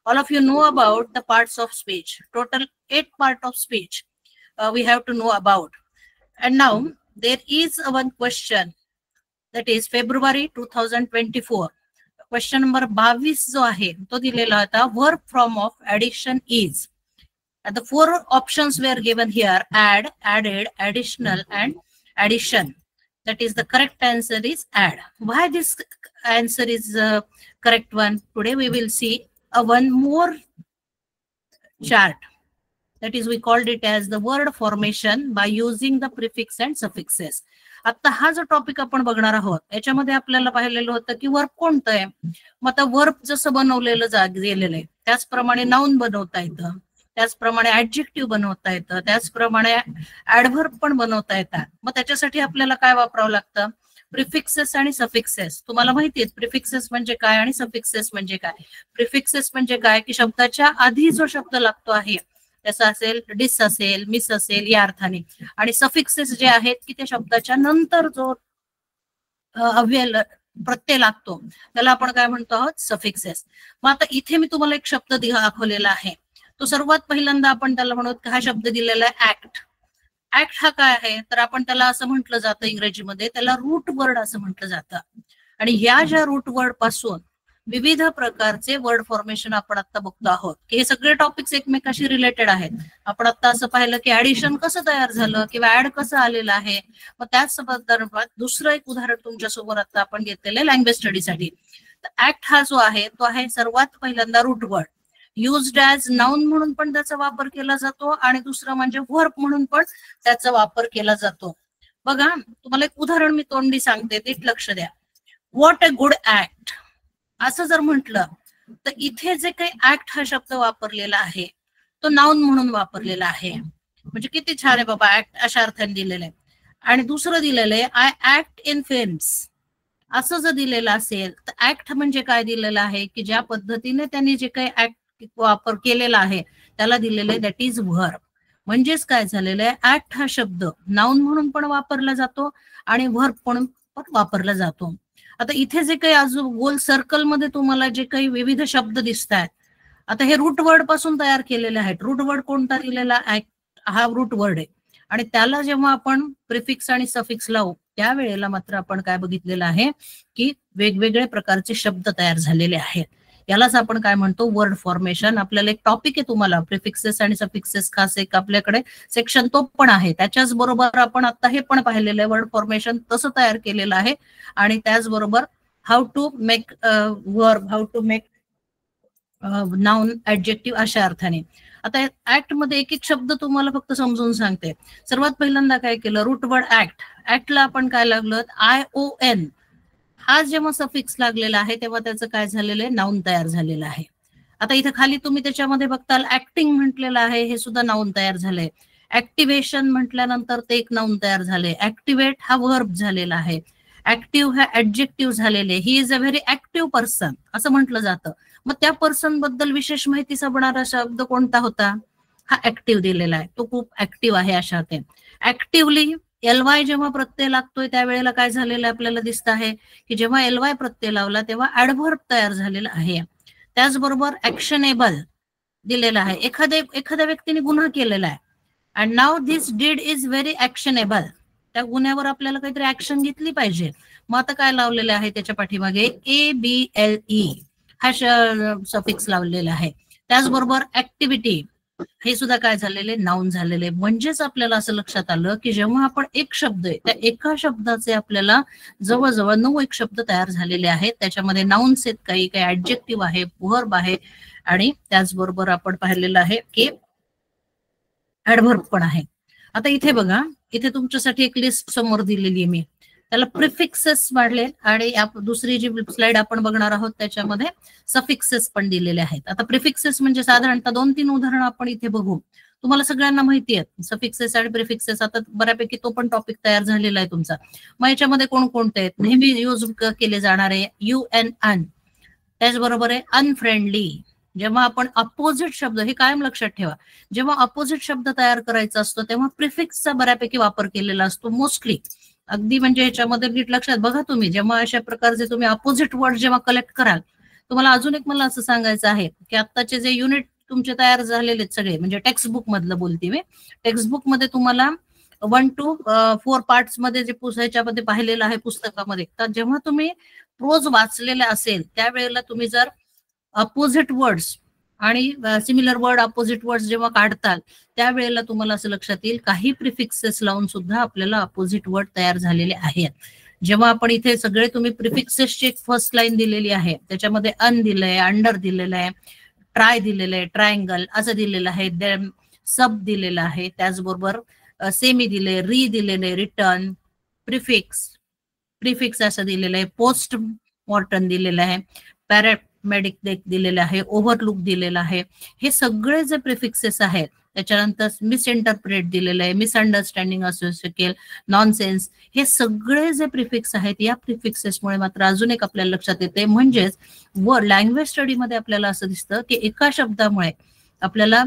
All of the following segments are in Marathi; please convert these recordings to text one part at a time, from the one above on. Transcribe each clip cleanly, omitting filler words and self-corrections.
All of you know about the parts of speech. Total 8 parts of speech we have to know about. And now there is one question, that is February 2024. Question number 22 जो आहे तो दिलेला होता. Verb form of addition is. And the 4 options were given here: add, added, additional, and addition. That is the correct answer is add. Why this answer is correct one? Today we will see one more chart. That is, we called it as the word formation by using the prefix and suffixes. आता हा जो टॉपिक आपण बघणार आहोत याच्यामध्ये आपल्याला पाहिलेलं होतं की वर्ब कोणतं आहे. मग आता वर्ब जसं बनवलेलं गेलेलं आहे त्याचप्रमाणे नाउन बनवता येतं, त्याचप्रमाणे ऍडजेक्टिव्ह बनवता येतं, त्याचप्रमाणे ऍडव्हर्ब पण बनवता येतात. मग त्याच्यासाठी आपल्याला काय वापरावं लागतं? प्रिफिक्सेस आणि सफिक्सेस. तुम्हाला माहिती आहेत प्रिफिक्सेस म्हणजे काय आणि सफिक्सेस म्हणजे काय. प्रिफिक्सेस म्हणजे काय की शब्दाच्या आधी जो शब्द लागतो आहे त्याचा असेल डिस असेल, मिस असेल या अर्थाने. आणि सफिक्सेस जे आहेत की त्या शब्दाच्या नंतर जो अव्यय प्रत्यय लागतो त्याला आपण काय म्हणतो आहोत? सफिक्सेस. मग आता इथे मी तुम्हाला एक शब्द दाखवलेला आहे. तो सर्वात पहिल्यांदा आपण त्याला म्हणतो हा शब्द दिलेला आहे ऍक्ट. ऍक्ट हा काय आहे तर आपण त्याला असं म्हटलं जातं इंग्रजीमध्ये, त्याला रूट वर्ड असं म्हटलं जातं. आणि ह्या ज्या रूट वर्ड पासून विविध प्रकारचे वर्ड फॉर्मेशन आपण आता बघतो आहोत की हे सगळे टॉपिक्स एकमेकाशी रिलेटेड आहेत. आपण आता असं पाहिलं की ऍडिशन कसं तयार झालं किंवा ऍड कसं आलेलं आहे. मग त्याच संदर्भात दुसरं एक उदाहरण तुमच्यासोबत आता आपण घेतलेलं आहे लँग्वेज स्टडीसाठी. ऍक्ट हा जो आहे तो आहे सर्वात पहिल्यांदा root word. Used as noun म्हणून पण त्याचा वापर केला जातो आणि दुसरं म्हणजे वर्ब म्हणून पण त्याचा वापर केला जातो. बघा तुम्हाला एक उदाहरण मी तोंडी सांगते, ते लक्ष द्या. व्हॉट अ गुड ऍक्ट असं जर म्हटलं तर इथे जे काही ऍक्ट हा शब्द वापरलेला आहे तो नाउन म्हणून वापरलेला आहे. म्हणजे किती छान आहे बाबा, ऍक्ट अशा अर्थाने दिलेलं आहे. आणि दुसरं दिलेलं आहे आय ऍक्ट इन फिल्म्स. असं जर दिलेलं असेल तर ऍक्ट म्हणजे काय दिलेलं आहे की ज्या पद्धतीने त्यांनी जे काही ऍक्ट वापर केलेला आहे त्याला दिलेलं आहे दॅट इज व्हर्ब. म्हणजेच काय झालेलं आहे ऍक्ट हा शब्द नाउन म्हणून पण वापरला जातो आणि व्हर्ब म्हणून पण वापरला जातो. आता इथे जे काही अजून गोल सर्कल मध्ये तुम्हाला जे काही विविध शब्द दिसत आहेत आता हे रूट वर्ड पासून तयार केलेले आहेत. रूट वर्ड कोणता दिलेला? ऍक्ट हा रूट वर्ड आहे. आणि त्याला जेव्हा आपण प्रिफिक्स आणि सफिक्स लावू त्यावेळेला मात्र आपण काय बघितलेलं आहे की वेगवेगळे प्रकारचे शब्द तयार झालेले आहेत. यालाच आपण काय म्हणतो? Word formation. आपल्याला एक टॉपिक आहे तुम्हाला प्रिफिक्सेस आणि सफिक्सेस खास एक आपल्याकडे सेक्शन तो पण आहे. त्याच्याच बरोबर आपण आता हे पण पाहिलेलं आहे वर्ड फॉर्मेशन कसं तयार केलेलं आहे आणि त्याचबरोबर how to make verb, how to make noun, adjective अशा अर्थाने. आता ऍक्ट मध्ये एक एक शब्द तुम्हाला फक्त समजून सांगते. सर्वात पहिल्यांदा काय केलं? Route word act. ऍक्टला आपण काय लागलं? ION. हा जेव्हा सफिक्स लागलेला आहे तेव्हा त्याचं काय झालेलं आहे? नाउन तयार झालेलं आहे. आता इथे खाली तुम्ही त्याच्यामध्ये बघताल ऍक्टिंग म्हटलेलं आहे, हे सुद्धा नाउन तयार झालंय. ऍक्टिव्हेशन म्हटल्यानंतर ते एक नाउन तयार झाले. ऍक्टिव्हेट हा वर्ब झालेला आहे. ऍक्टिव्ह हा ऍडजेक्टिव्ह झालेले. ही is a very active person असं म्हटलं जातं. मग त्या पर्सन बद्दल विशेष माहिती सांगणारा शब्द कोणता होता? हा ऍक्टिव्ह दिलेला आहे. तो खूप ऍक्टिव्ह आहे अशा ते. ऍक्टिव्हली LY जेव्हा प्रत्यय लागतोय त्यावेळेला काय झालेलं आपल्याला दिसत आहे की जेव्हा LY प्रत्यय लावला तेव्हा ऍडव्हर्ब तयार झालेला आहे. त्याचबरोबर ऍक्शनेबल दिलेला आहे. एखाद्या व्यक्तीने गुन्हा केलेला आहे and now this deed is very actionable. त्या गुन्ह्यावर आपल्याला काहीतरी ऍक्शन घेतली पाहिजे. मग आता काय लावलेलं आहे त्याच्या पाठीमागे? ABLE हा सफिक्स लावलेला आहे. त्याचबरोबर ऍक्टिव्हिटी हे सुद्धा काय झालेले? नाउन झालेले. म्हणजेच आपल्याला असं लक्षात आलं की जेव्हा आपण एक शब्द आहे त्या एका शब्दाचे आपल्याला जवळजवळ 9 एक शब्द तयार झालेले आहेत. त्याच्यामध्ये नाउन्स आहेत, काही काही ऍडजेक्टिव्ह आहे, व्हर्ब आहे आणि त्याचबरोबर आपण पाहिलेलं आहे की ऍडव्हर्ब पण आहे. आता इथे बघा, इथे तुमच्यासाठी एक लिस्ट समोर दिलेली आहे मी. त्याला प्रिफिक्सेस वाढले आणि दुसरी जी स्लाइड आपण बघणार आहोत त्याच्यामध्ये सफिक्सेस पण दिलेले आहेत. आता प्रिफिक्सेस म्हणजे साधारणतः 2-3 उदाहरणं आपण इथे बघू. तुम्हाला सगळ्यांना माहिती आहेत सफिक्सेस आणि प्रिफिक्सेस. आता बऱ्यापैकी तो पण टॉपिक तयार झालेला आहे तुमचा. मग याच्यामध्ये कोणकोणते आहेत? नेहमी यूज केले जाणारे UN. त्याचबरोबर आहे अनफ्रेंडली. जेव्हा आपण अपोजिट शब्द, हे कायम लक्षात ठेवा, जेव्हा अपोजिट शब्द तयार करायचा असतो तेव्हा प्रिफिक्सचा बऱ्यापैकी वापर केलेला असतो मोस्टली. अगदी म्हणजे ह्याच्यामध्ये नीट लक्षात बघा तुम्ही, जेव्हा अशा प्रकारचे तुम्ही अपोजिट वर्ड जेव्हा कलेक्ट कराल तुम्हाला अजून एक मला असं सांगायचं आहे की आत्ताचे जे युनिट तुमचे तयार झालेले सगळे, म्हणजे टेक्स्टबुक मधलं बोलते मी, टेक्स्टबुक मध्ये तुम्हाला 1 to 4 पार्ट्स मध्ये जे ह्याच्यामध्ये पाहिलेलं आहे पुस्तकामध्ये, तर जेव्हा तुम्ही प्रोज वाचलेला असेल त्यावेळेला तुम्ही जर अपोजिट वर्ड्स आणि सिमिलर वर्ड अपोजिट वर्ड्स जेव्हा काढताल त्यावेळेला तुम्हाला असं लक्षात येईल काही प्रिफिक्सेस लावून सुद्धा आपल्याला अपोजिट वर्ड तयार झालेले आहेत. जेव्हा आपण इथे सगळे तुम्ही प्रिफिक्सेसची एक फर्स्ट लाईन दिलेली आहे, त्याच्यामध्ये अन दिलंय, अंडर दिलेलं आहे, ट्राय दिलेलं आहे, ट्रायंगल असं दिलेलं आहे, देन सब दिलेलं आहे, त्याचबरोबर सेमी दिले, री दिलेले, रिटर्न, प्रिफिक्स असं दिलेलं आहे, पोस्ट मॉर्टम दिलेलं आहे, पॅरामेडिक दिलेलं आहे, ओव्हरलुक दिलेलं आहे. हे सगळे जे प्रिफिक्सेस आहेत, त्याच्यानंतर मिसइंटरप्रेट दिलेलं आहे, मिसअंडरस्टँडिंग असू शकेल, नॉनसेन्स, हे सगळे जे प्रिफिक्स आहेत या प्रिफिक्सेसमुळे मात्र अजून एक आपल्याला लक्षात येते, म्हणजेच लँग्वेज स्टडीमध्ये आपल्याला असं दिसतं की एका शब्दामुळे आपल्याला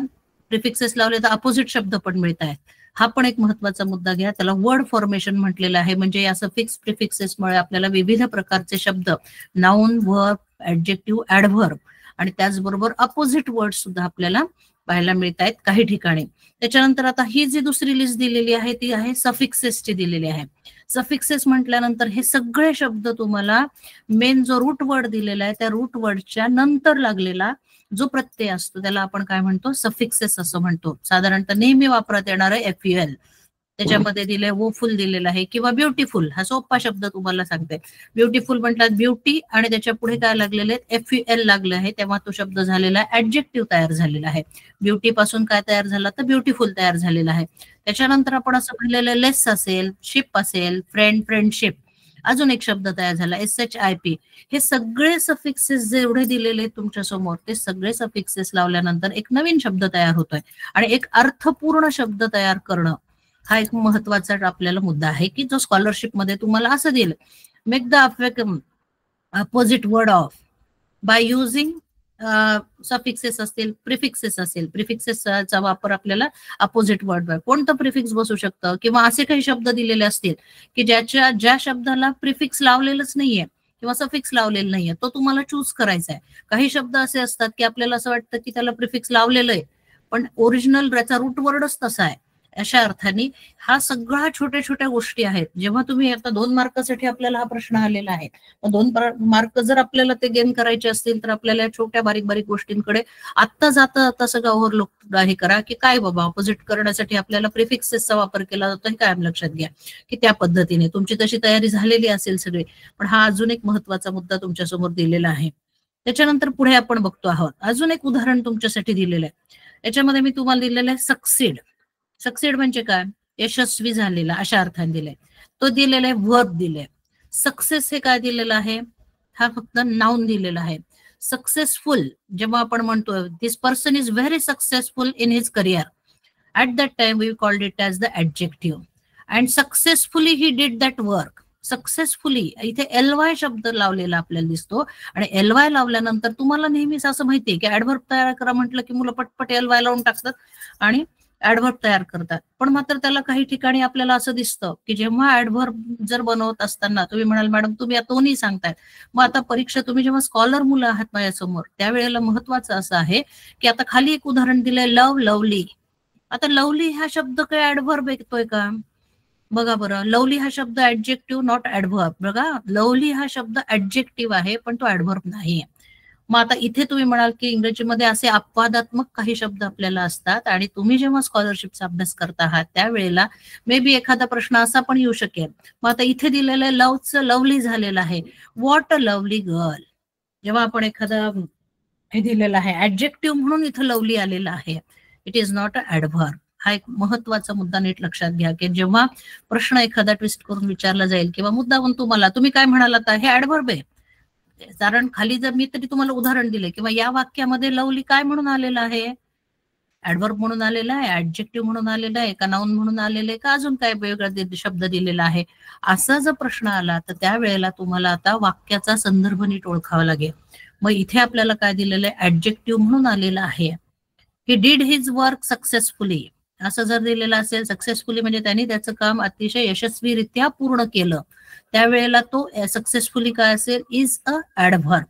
प्रिफिक्सेस लावले तर अपोजिट शब्द पण मिळत आहेत. हा पण एक महत्वाचा मुद्दा घ्या, त्याला वर्ड फॉर्मेशन म्हटलेलं आहे. म्हणजे या सफिक्स प्रिफिक्सेसमुळे आपल्याला विविध प्रकारचे शब्द, नाउन, वर्ब, ऍडजेक्टिव्ह, ऍडव्हर्ब आणि त्याचबरोबर अपोजिट वर्ड सुद्धा आपल्याला पाहायला मिळत आहेत काही ठिकाणी. त्याच्यानंतर आता ही जी दुसरी लिस्ट दिलेली आहे ती आहे सफिक्सेसची दिलेली आहे. सफिक्सेस म्हटल्यानंतर हे सगळे शब्द तुम्हाला मेन जो रूट वर्ड दिलेला आहे त्या रूट वर्डच्या नंतर लागलेला जो प्रत्यय असतो त्याला आपण काय म्हणतो, सफिक्सेस असं म्हणतो. साधारणतः नेहमी वापरात येणारं FUL, त्याच्यामध्ये दिले वोफुल दिलेलं आहे किंवा ब्युटिफुल, हा सोपा शब्द तुम्हाला सांगते. ब्युटिफुल म्हटलं ब्युटी आणि त्याच्या पुढे काय लागलेले FUL लागले आहे, तेव्हा तो शब्द झालेला ऍडजेक्टिव्ह तयार झालेला आहे. ब्युटी पासून काय तयार झाला तर ब्युटिफुल तयार झालेला आहे. त्याच्यानंतर आपण असं पाहिलेलं लेस असेल, शिप असेल, फ्रेंडशिप, अजून एक शब्द तयार झाला SHIP. हे सगळे सफिक्सेस जेवढे दिलेले तुमच्या समोर ते सगळे सफिक्सेस लावल्यानंतर एक नवीन शब्द तयार होतोय आणि एक अर्थपूर्ण शब्द तयार करणं हा एक महत्वाचा आपल्याला मुद्दा आहे की जो स्कॉलरशिप मध्ये तुम्हाला असं दिलं, make the opposite word of by using suffixes असतील, प्रिफिक्सेस असेल, प्रिफिक्सेसचा वापर आपल्याला अपोजिट वर्ड बाय कोणतं प्रिफिक्स बसू शकतं किंवा असे काही शब्द दिलेले असतील की ज्या शब्दाला प्रिफिक्स लावलेलंच नाहीये किंवा सफिक्स लावलेलं नाहीये तो तुम्हाला चूज करायचा आहे. काही शब्द असे असतात की आपल्याला असं वाटतं की त्याला प्रिफिक्स लावलेलं आहे पण ओरिजिनल त्याचा रूट वर्डच तसा आहे. अशा अर्थाने हा सगळ्या छोट्या छोट्या गोष्टी आहेत. जेव्हा तुम्ही आता 2 मार्कासाठी आपल्याला हा प्रश्न आलेला आहे, 2 मार्क जर आपल्याला ते गेन करायचे असतील तर आपल्याला छोट्या बारीक बारीक गोष्टींकडे आत्ता जाता सगळं ओव्हरलुक हे करा की काय बाबा अपोजिट करण्यासाठी आपल्याला प्रिफिक्सेसचा वापर केला जातो हे कायम लक्षात घ्या की त्या पद्धतीने तुमची तशी तयारी झालेली असेल सगळी. पण हा अजून एक महत्वाचा मुद्दा तुमच्या समोर दिलेला आहे. त्याच्यानंतर पुढे आपण बघतो आहोत अजून एक उदाहरण तुमच्यासाठी दिलेलं आहे. याच्यामध्ये मी तुम्हाला दिलेलं आहे सक्सीड. सक्सीड म्हणजे काय, यशस्वी झालेला अशा अर्थाने दिलंय. तो दिलेला आहे वर्ब दिले. सक्सेस हे काय दिलेलं आहे, हा फक्त नाउन दिलेला आहे. सक्सेसफुल जेव्हा आपण म्हणतो this person is very successful in his career, at that time we called it as the adjective. And successfully he did that work. Successfully इथे LY शब्द लावलेला आपल्याला दिसतो आणि LY लावल्यानंतर तुम्हाला नेहमीच असं माहितीये की ऍडव्हर्ब तयार करा म्हटलं की मुलं पटपट LY लावून टाकतात आणि ऍडव्हर्ब तयार करतात. पण मात्र त्याला काही ठिकाणी आपल्याला असं दिसतं की जेव्हा ऍडव्हर्ब जर बनवत असताना तुम्ही म्हणाल मॅडम तुम्ही आता दोन्ही सांगताय, मग आता परीक्षा तुम्ही जेव्हा स्कॉलर मुलं आहात माझ्यासमोर त्यावेळेला महत्वाचं असं आहे की आता खाली एक उदाहरण दिलंय लव, लवली. आता लवली हा शब्द काय ऍडव्हर्ब येतोय का, बघा बरं. लवली हा शब्द ऍडजेक्टिव्ह नॉट ऍडव्हर्ब. बघा लवली हा शब्द ऍडजेक्टिव्ह आहे पण तो ऍडव्हर्ब नाही. मग आता इथे तुम्ही म्हणाल की इंग्रजीमध्ये असे अपवादात्मक काही शब्द आपल्याला असतात आणि तुम्ही जेव्हा स्कॉलरशिपचा अभ्यास करता आहात त्यावेळेला मे बी एखादा प्रश्न असा पण येऊ शकेल. मग आता इथे दिलेलं आहे लवचं लवली झालेलं आहे, व्हॉट अ लवली गर्ल. जेव्हा आपण एखादा हे दिलेलं आहे ऍडजेक्टिव्ह म्हणून इथं लवली आलेलं आहे, it is not a adverb. हा एक महत्वाचा मुद्दा नीट लक्षात घ्या की जेव्हा प्रश्न एखादा ट्विस्ट करून विचारला जाईल किंवा मुद्दा म्हणून तुम्ही काय म्हणालात हे ऍडव्हर्ब आहे, कारण खाली जर मी तरी तुम्हाला उदाहरण दिले किंवा या वाक्यामध्ये लवली काय म्हणून आलेलं आहे, ऍडव्हर्ब म्हणून आलेला आहे, ऍडजेक्टिव्ह म्हणून आलेला आहे का नाउन म्हणून आलेलं आहे का अजून काय वेगळा शब्द दिलेला आहे. असा जर प्रश्न आला तर त्यावेळेला तुम्हाला आता वाक्याचा संदर्भ नीट ओळखावा लागेल. मग इथे आपल्याला काय दिलेलं आहे, ऍडजेक्टिव्ह म्हणून आलेलं आहे. He did his work successfully असं जर दिलेलं असेल, सक्सेसफुली म्हणजे त्यांनी त्याचं काम अतिशय यशस्वीरित्या पूर्ण केलं, त्यावेळेला तो सक्सेसफुली काय असेल, इज अ ऍडव्हर्ब.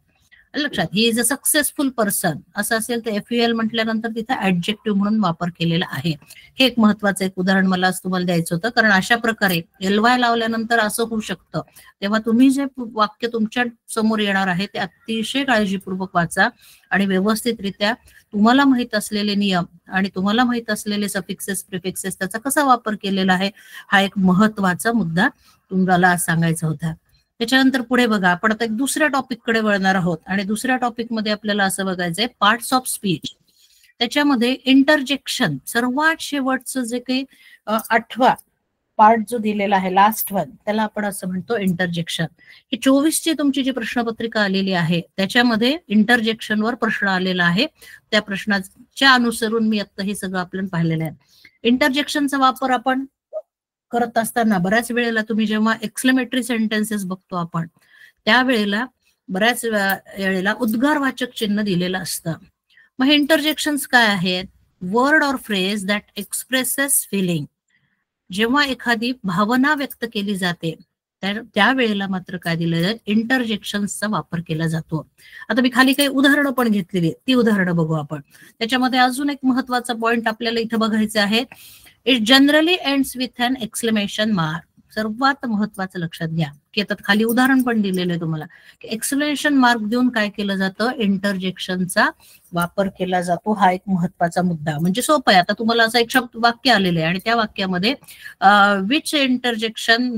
लक्षात, he is a successful person असं असेल तर FUL म्हटल्यानंतर तिथे ऍडजेक्टिव्ह म्हणून वापर केलेला आहे. हे एक महत्वाचं एक उदाहरण मला आज तुम्हाला द्यायचं होतं, कारण अशा प्रकारे LY लावल्यानंतर असं होऊ शकतं. तेव्हा तुम्ही जे वाक्य तुमच्या समोर येणार आहे ते अतिशय काळजीपूर्वक वाचा आणि व्यवस्थितरित्या तुम्हाला माहित असलेले नियम आणि तुम्हाला माहित असलेले सफिक्सेस प्रिफिक्सेस त्याचा कसा वापर केलेला आहे हा एक महत्वाचा मुद्दा तुम्हाला आज सांगायचा होता. त्याच्यानंतर पुढे बघा, आपण आता एक दुसऱ्या टॉपिक कडे वळणार आहोत आणि दुसऱ्या टॉपिक मध्ये आपल्याला असं बघायचंय पार्ट्स ऑफ स्पीच. त्याच्यामध्ये इंटरजेक्शन सर्वात शेवटचं जे काही 8वा पार्ट जो दिलेला आहे लास्ट वन त्याला आपण असं म्हणतो इंटरजेक्शन. ही 24ची तुमची जी प्रश्नपत्रिका आलेली आहे त्याच्यामध्ये इंटरजेक्शनवर प्रश्न आलेला आहे. त्या प्रश्नाच्या अनुसरून मी आता हे सगळं आपल्याला पाहिलेलं आहे. इंटरजेक्शनचा वापर आपण करत असताना बऱ्याच वेळेला तुम्ही जेव्हा एक्सक्लेमेटरी सेंटेन्सेस बघतो आपण त्यावेळेला बऱ्याच वेळेला उद्गारवाचक चिन्ह दिलेलं असतं. मग हे इंटरजेक्शन्स काय आहेत? Word or phrase that expresses feeling. जेव्हा एखादी भावना व्यक्त केली जाते त्यावेळेला मात्र काय दिलं जातं, इंटरजेक्शन्सचा वापर केला जातो. आता मी खाली काही उदाहरणं पण घेतलेली ती उदाहरणं बघू आपण. त्याच्यामध्ये अजून एक महत्वाचा पॉइंट आपल्याला इथं बघायचे आहे. It generally ends with an exclamation mark. सर्वात महत्वाचं लक्षात घ्या की आता खाली उदाहरण पण दिलेलं आहे तुम्हाला की एक्सक्लेमेशन मार्क देऊन काय केलं जातं, इंटरजेक्शनचा वापर केला जातो. हा एक महत्वाचा मुद्दा. म्हणजे सोपं आहे. आता तुम्हाला असं एक शब्द वाक्य आलेलं आहे आणि त्या वाक्यामध्ये which interjection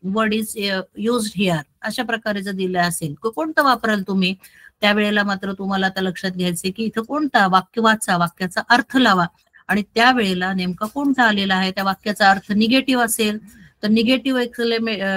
word is used here अशा प्रकारे जर दिलं असेल कोणतं वापराल तुम्ही, त्यावेळेला मात्र तुम्हाला आता लक्षात घ्यायचे की इथं कोणता वाक्य वाचा, वाक्याचा अर्थ लावा आणि त्यावेळेला नेमका कोणता आलेला आहे. त्या वाक्याचा अर्थ निगेटिव्ह असेल तर निगेटिव्ह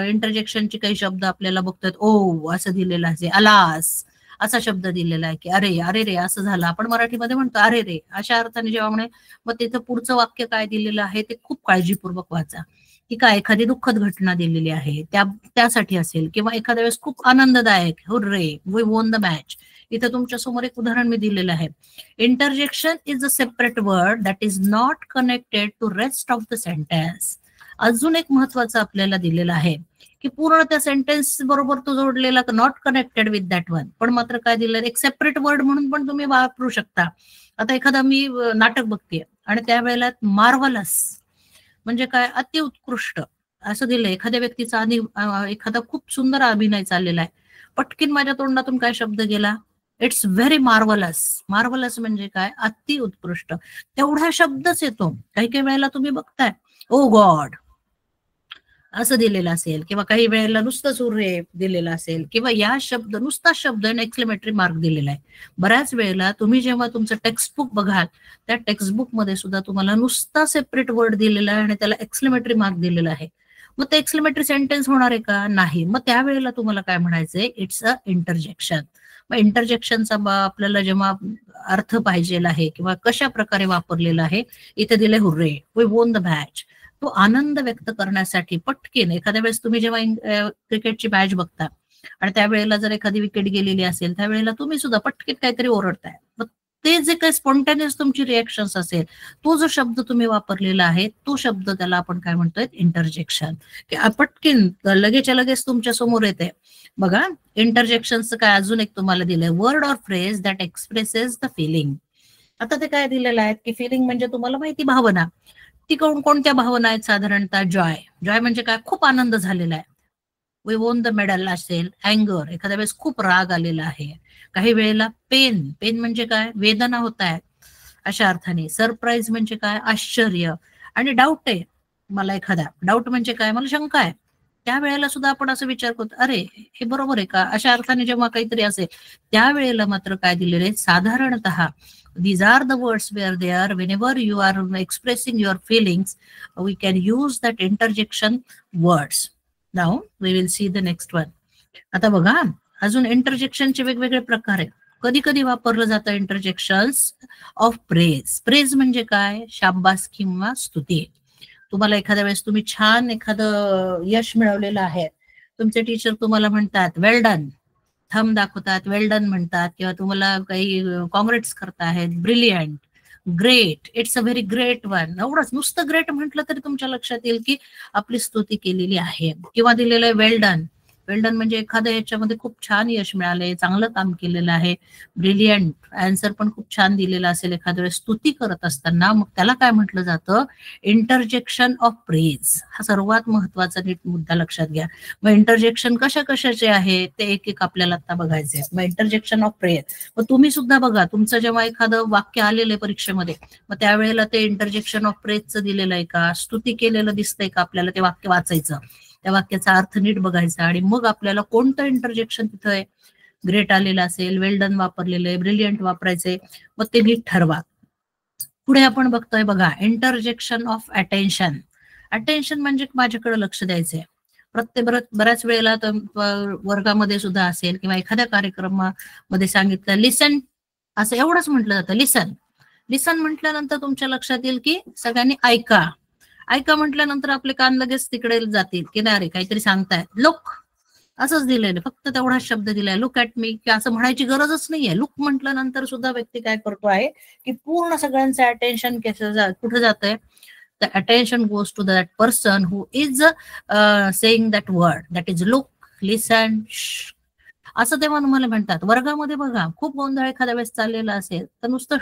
इंटरजेक्शनचे काही शब्द आपल्याला बघतात. ओ असं दिलेलं आहे, अलास असा शब्द दिलेला आहे की अरे अरे रे असं झालं. आपण मराठीमध्ये म्हणतो अरे रे अशा अर्थाने जेव्हा म्हणे मग तिथं पुढचं वाक्य काय दिलेलं आहे ते खूप काळजीपूर्वक वाचा. की काय एखादी दुःखद घटना दिलेली आहे त्यासाठी असेल किंवा एखाद्या वेळेस खूप आनंददायक, hurray we won the match. इथं तुमच्या समोर एक उदाहरण मी दिलेलं आहे. Interjection is a separate word that is not connected to rest of the sentence. अजून एक महत्वाचं आपल्याला दिलेलं आहे की पूर्ण त्या सेंटेन्स बरोबर तो जोडलेला not connected with that one, पण मात्र काय दिलं एक सेपरेट वर्ड म्हणून पण तुम्ही वापरू शकता. आता एखादा मी नाटक बघते आणि त्यावेळेला मार्वलस म्हणजे काय, अतिउत्कृष्ट असं दिलं. एखाद्या व्यक्तीचा एखादा खूप सुंदर अभिनय चाललेला आहे, पटकीन माझ्या तोंडातून काय शब्द गेला, इट्स व्हेरी मार्वलस. मार्वलस म्हणजे काय, अति उत्कृष्ट. तेवढा शब्दच येतो. काही काही वेळेला तुम्ही बघताय ओ गॉड असं दिलेलं असेल किंवा काही वेळेला नुसतं सूर्य दिलेलं असेल किंवा या शब्द नुसता शब्द एक्सक्लेमेटरी मार्क दिलेला आहे. बऱ्याच वेळेला तुम्ही जेव्हा तुमचं टेक्स्टबुक बघाल त्या टेक्स्टबुक मध्ये सुद्धा तुम्हाला नुसता सेपरेट वर्ड दिलेला आहे आणि त्याला एक्सक्लेमेटरी मार्क दिलेला आहे. मग ते एक्सक्लेमेटरी सेंटेन्स होणार आहे का? नाही. मग त्यावेळेला तुम्हाला काय म्हणायचंय, इट्स अ इंटरजेक्शन. मग इंटरजेक्शनचा आपल्याला जेव्हा अर्थ पाहिजे आहे किंवा कशा प्रकारे वापरलेला आहे, इथे दिले hurray we won the match. तो आनंद व्यक्त करण्यासाठी पटकेन एखाद्या वेळेस तुम्ही जेव्हा क्रिकेटची मॅच बघता आणि त्यावेळेला जर एखादी विकेट गेलेली असेल त्यावेळेला तुम्ही सुद्धा पटकेन काहीतरी ओरडताय. मग ते जे काही स्पॉन्टेनियस तुमची रिएक्शन्स असेल तो जो शब्द तुम्ही वापरलेला आहे तो शब्द त्याला आपण काय म्हणतोय, इंटरजेक्शन. की पटकेन लगेचच्या लगेच तुमच्या समोर येते. बघा इंटरजेक्शनचं काय अजून एक तुम्हाला दिलंय, word or phrase that expresses the feeling. आता ते काय दिलेलं आहे की फिलिंग म्हणजे तुम्हाला माहिती भावना. ती कोणत्या भावना आहेत साधारणतः? जॉय. जॉय म्हणजे काय, खूप आनंद झालेला आहे. वी वोन द मेडल असेल. अँगर एखाद्या वेळेस खूप राग आलेला आहे. काही वेळेला पेन. पेन म्हणजे काय, वेदना होत आहेत अशा अर्थाने. सरप्राईज म्हणजे काय, आश्चर्य. आणि डाऊट आहे मला, एखादा डाऊट म्हणजे काय, मला शंका आहे. त्यावेळेला सुद्धा आपण असं विचार करतो अरे हे बरोबर आहे का, अशा अर्थाने जेव्हा काहीतरी असेल त्यावेळेला मात्र काय दिलेलं आहे, साधारणतः these are the words where they are whenever you are expressing your feelings we can use that interjection words. Now we will see the next one. आता बघा अजून इंटरजेक्शनचे वेगवेगळे प्रकार आहेत. कधी कधी वापरलं जातं इंटरजेक्शन्स ऑफ प्रेज. प्रेज म्हणजे काय, शाबास किंवा स्तुती. तुम्हाला एखाद्या वेळेस तुम्ही छान एखादं यश मिळवलेलं आहे, तुमचे टीचर तुम्हाला म्हणतात वेल डन, थंब दाखवतात, वेल डन म्हणतात किंवा तुम्हाला काही कॉंग्रेट्स करतायत, brilliant, great, it's a very great one. एवढंच नुसतं ग्रेट म्हटलं तरी तुमच्या लक्षात येईल की आपली स्तुती केलेली आहे. किंवा दिलेलं आहे वेल डन, वेल डन म्हणजे एखादं याच्यामध्ये खूप छान यश मिळालंय, चांगलं काम केलेलं आहे, ब्रिलियंट, आन्सर पण खूप छान दिलेला असेल एखाद्या वेळेस स्तुती करत असताना, मग त्याला काय म्हटलं जातं, इंटरजेक्शन ऑफ प्रेज. हा सर्वात महत्वाचा नीट मुद्दा लक्षात घ्या. मग इंटरजेक्शन कशा कशाचे आहे ते एक एक आपल्याला आता बघायचे. मग इंटरजेक्शन ऑफ प्रेज, मग तुम्ही सुद्धा बघा, तुमचं जेव्हा एखादं वाक्य आलेलं आहे परीक्षेमध्ये, मग त्यावेळेला ते इंटरजेक्शन ऑफ प्रेजचं दिलेलं आहे का, स्तुती केलेलं दिसतंय का आपल्याला, ते वाक्य वाचायचं, त्या वाक्याचा अर्थ नीट बघायचा, आणि मग आपल्याला कोणतं इंटरजेक्शन तिथं आहे, ग्रेट आलेलं असेल, वेल डन वापरलेलं आहे, ब्रिलियंट वापरायचंय, मग ते नीट ठरवा. पुढे आपण बघतोय बघा, इंटरजेक्शन ऑफ अटेन्शन. अटेन्शन म्हणजे माझ्याकडे लक्ष द्यायचंय. बऱ्याच वेळेला वर्गामध्ये सुद्धा असेल किंवा एखाद्या कार्यक्रमामध्ये सांगितलं लिसन, असं एवढंच म्हटलं जातं, लिसन. लिसन म्हटल्यानंतर तुमच्या लक्षात येईल की सगळ्यांनी ऐका. ऐका म्हटल्यानंतर आपले कान लगेच तिकडे जातील की नाही, अरे काहीतरी सांगताय. लुक, असंच दिलेलं, फक्त तेवढाच शब्द दिलाय, लुक ऍट मी, की असं म्हणायची गरजच नाहीये. लुक म्हटल्यानंतर सुद्धा व्यक्ती काय करतो आहे की पूर्ण सगळ्यांचं अटेन्शन कुठे जात आहे, the attention goes to that person who is saying that word, that is look, listen, shh. असं तेव्हा तुम्हाला म्हणतात. वर्गामध्ये बघा, खूप गोंधळ एखाद्या वेळेस चाललेला असेल तर नुसतं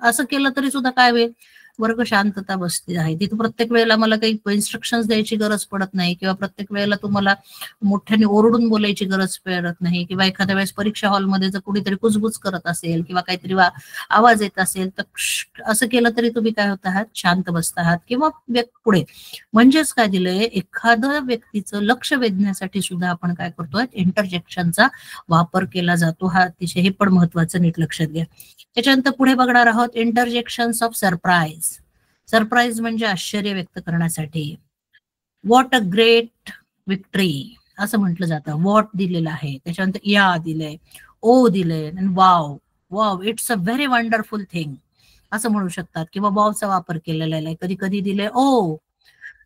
असं केलं तरी सुद्धा काय होईल, वर्ग शांतता बसती आहे. तिथे प्रत्येक वेळेला मला काही इन्स्ट्रक्शन्स द्यायची गरज पडत नाही, किंवा प्रत्येक वेळेला तुम्हाला मोठ्याने ओरडून बोलायची गरज पडत नाही, किंवा एखाद्या वेळेस परीक्षा हॉलमध्ये जर कुणीतरी कुजबुज करत असेल किंवा काहीतरी आवाज येत असेल तर असं केलं तरी तुम्ही काय होत आहात, शांत बसत आहात. किंवा पुढे म्हणजेच काय दिलंय, एखाद्या व्यक्तीचं लक्ष वेधण्यासाठी सुद्धा आपण काय करतोय, इंटरजेक्शनचा वापर केला जातो. हा अतिशय, हे पण महत्वाचं, नीट लक्षात घ्या. त्याच्यानंतर पुढे बघणार आहोत इंटरजेक्शन्स ऑफ सरप्राईज. सरप्राईज म्हणजे आश्चर्य व्यक्त करण्यासाठी. व्हॉट अ ग्रेट विक्ट्री असं म्हटलं जातं. व्हॉट दिलेलं आहे, त्याच्यानंतर या दिलंय, ओ दिलंय, wow, wow it's a very wonderful thing असं म्हणू शकतात. किंवा वावचा वापर केलेला आहे. कधी कधी दिलंय oh,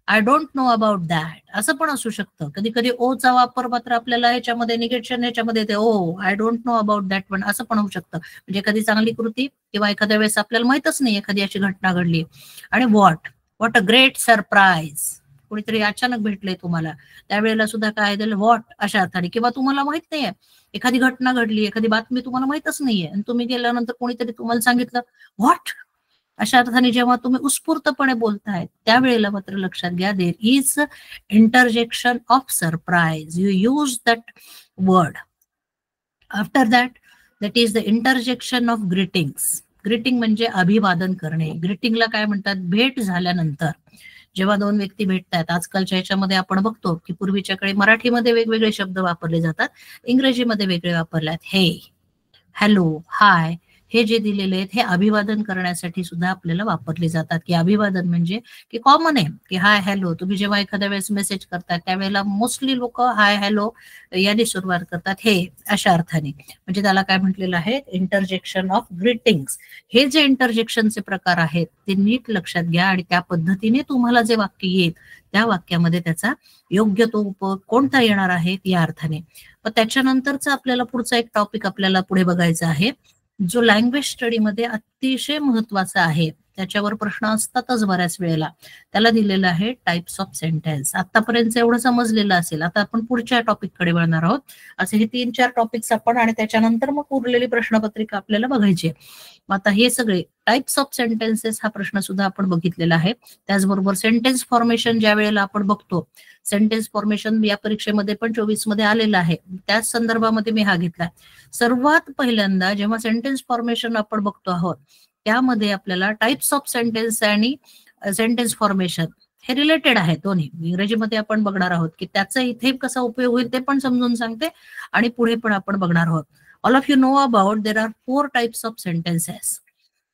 I don't know about that, असं पण असू शकतं. कधी कधी ओ चा वापर मात्र आपल्याला ह्याच्यामध्ये निगेशन ह्याच्यामध्ये येते, oh I don't know about that पण असं पण होऊ शकतं. म्हणजे एखादी चांगली कृती किंवा एखाद्या वेळेस आपल्याला माहितच नाही एखादी अशी घटना घडली. आणि what, what a great surprise, कोणीतरी अचानक भेटले तुम्हाला, त्यावेळेला सुद्धा काय दिलं, व्हॉट अशा अर्थाने. किंवा तुम्हाला माहित नाहीये, एखादी घटना घडली, एखादी बातमी तुम्हाला माहितच नाहीये, आणि तुम्ही गेल्यानंतर कोणीतरी तुम्हाला सांगितलं व्हॉट, अशा अर्थाने जेव्हा तुम्ही उत्स्फूर्तपणे बोलताय त्यावेळेला मात्र लक्षात घ्या, there is interjection of surprise, you use that word. After that is the interjection of greetings. Greeting म्हणजे अभिवादन करणे. ग्रीटिंगला काय म्हणतात, भेट झाल्यानंतर जेव्हा दोन व्यक्ती भेटतात, आजकालच्या ह्याच्यामध्ये आपण बघतो की पूर्वीच्या काळी मराठीमध्ये वेगवेगळे शब्द वापरले जातात, इंग्रजीमध्ये वेगळे वापरले आहेत. हे, हॅलो, हाय, हे जे दिलेले आहेत हे अभिवादन करण्यासाठी सुद्धा आपल्याला वापरले जातात. की अभिवादन म्हणजे की कॉमन आहे की हाय हॅलो. तुम्ही जेव्हा एखाद्या वेळेस मेसेज करतात त्यावेळेला मोस्टली लोक हाय हॅलो याने सुरुवात करतात, हे अशा अर्थाने. म्हणजे त्याला काय म्हटलेलं आहे, इंटरजेक्शन ऑफ ग्रीटिंग्स. हे जे इंटरजेक्शनचे प्रकार आहेत ते नीट लक्षात घ्या, आणि त्या पद्धतीने तुम्हाला जे वाक्य येईल त्या वाक्यामध्ये त्याचा योग्य तो उपयोग कोणता येणार आहे या अर्थाने. पण त्याच्यानंतरचा आपल्याला पुढचा एक टॉपिक आपल्याला पुढे बघायचा आहे, जो लँग्वेज स्टडीमध्ये अतिशय महत्वाचा आहे. त्याच्यावर प्रश्न असतातच बऱ्याच वेळेला. त्याला दिलेलं आहे टाइप्स ऑफ सेंटेन्स. आतापर्यंत एवढं समजलेलं असेल. आता आपण पुढच्या टॉपिककडे वळणार आहोत. असे हे 3-4 टॉपिक्स आपण, आणि त्याच्यानंतर मग उरलेली प्रश्नपत्रिका आपल्याला बघायची. आता हे सगळे टाइप्स ऑफ सेंटेन्सेस हा प्रश्न सुद्धा आपण बघितलेला आहे. त्याचबरोबर सेंटेन्स फॉर्मेशन ज्या वेळेला आपण बघतो, सेंटेन्स फॉर्मेशन या परीक्षेमध्ये पण 24 मध्ये आलेलं आहे, त्याच संदर्भामध्ये मी हा घेतला. सर्वात पहिल्यांदा जेव्हा सेंटेन्स फॉर्मेशन आपण बघतो आहोत त्यामध्ये आपल्याला टाइप्स ऑफ सेंटेन्स आणि सेंटेन्स फॉर्मेशन हे रिलेटेड आहे दोन्ही. इंग्रजीमध्ये आपण बघणार आहोत की त्याचा इथे कसा उपयोग होईल ते पण समजून सांगते, आणि पुढे पण आपण बघणार आहोत. All of you know about there are 4 types of sentences.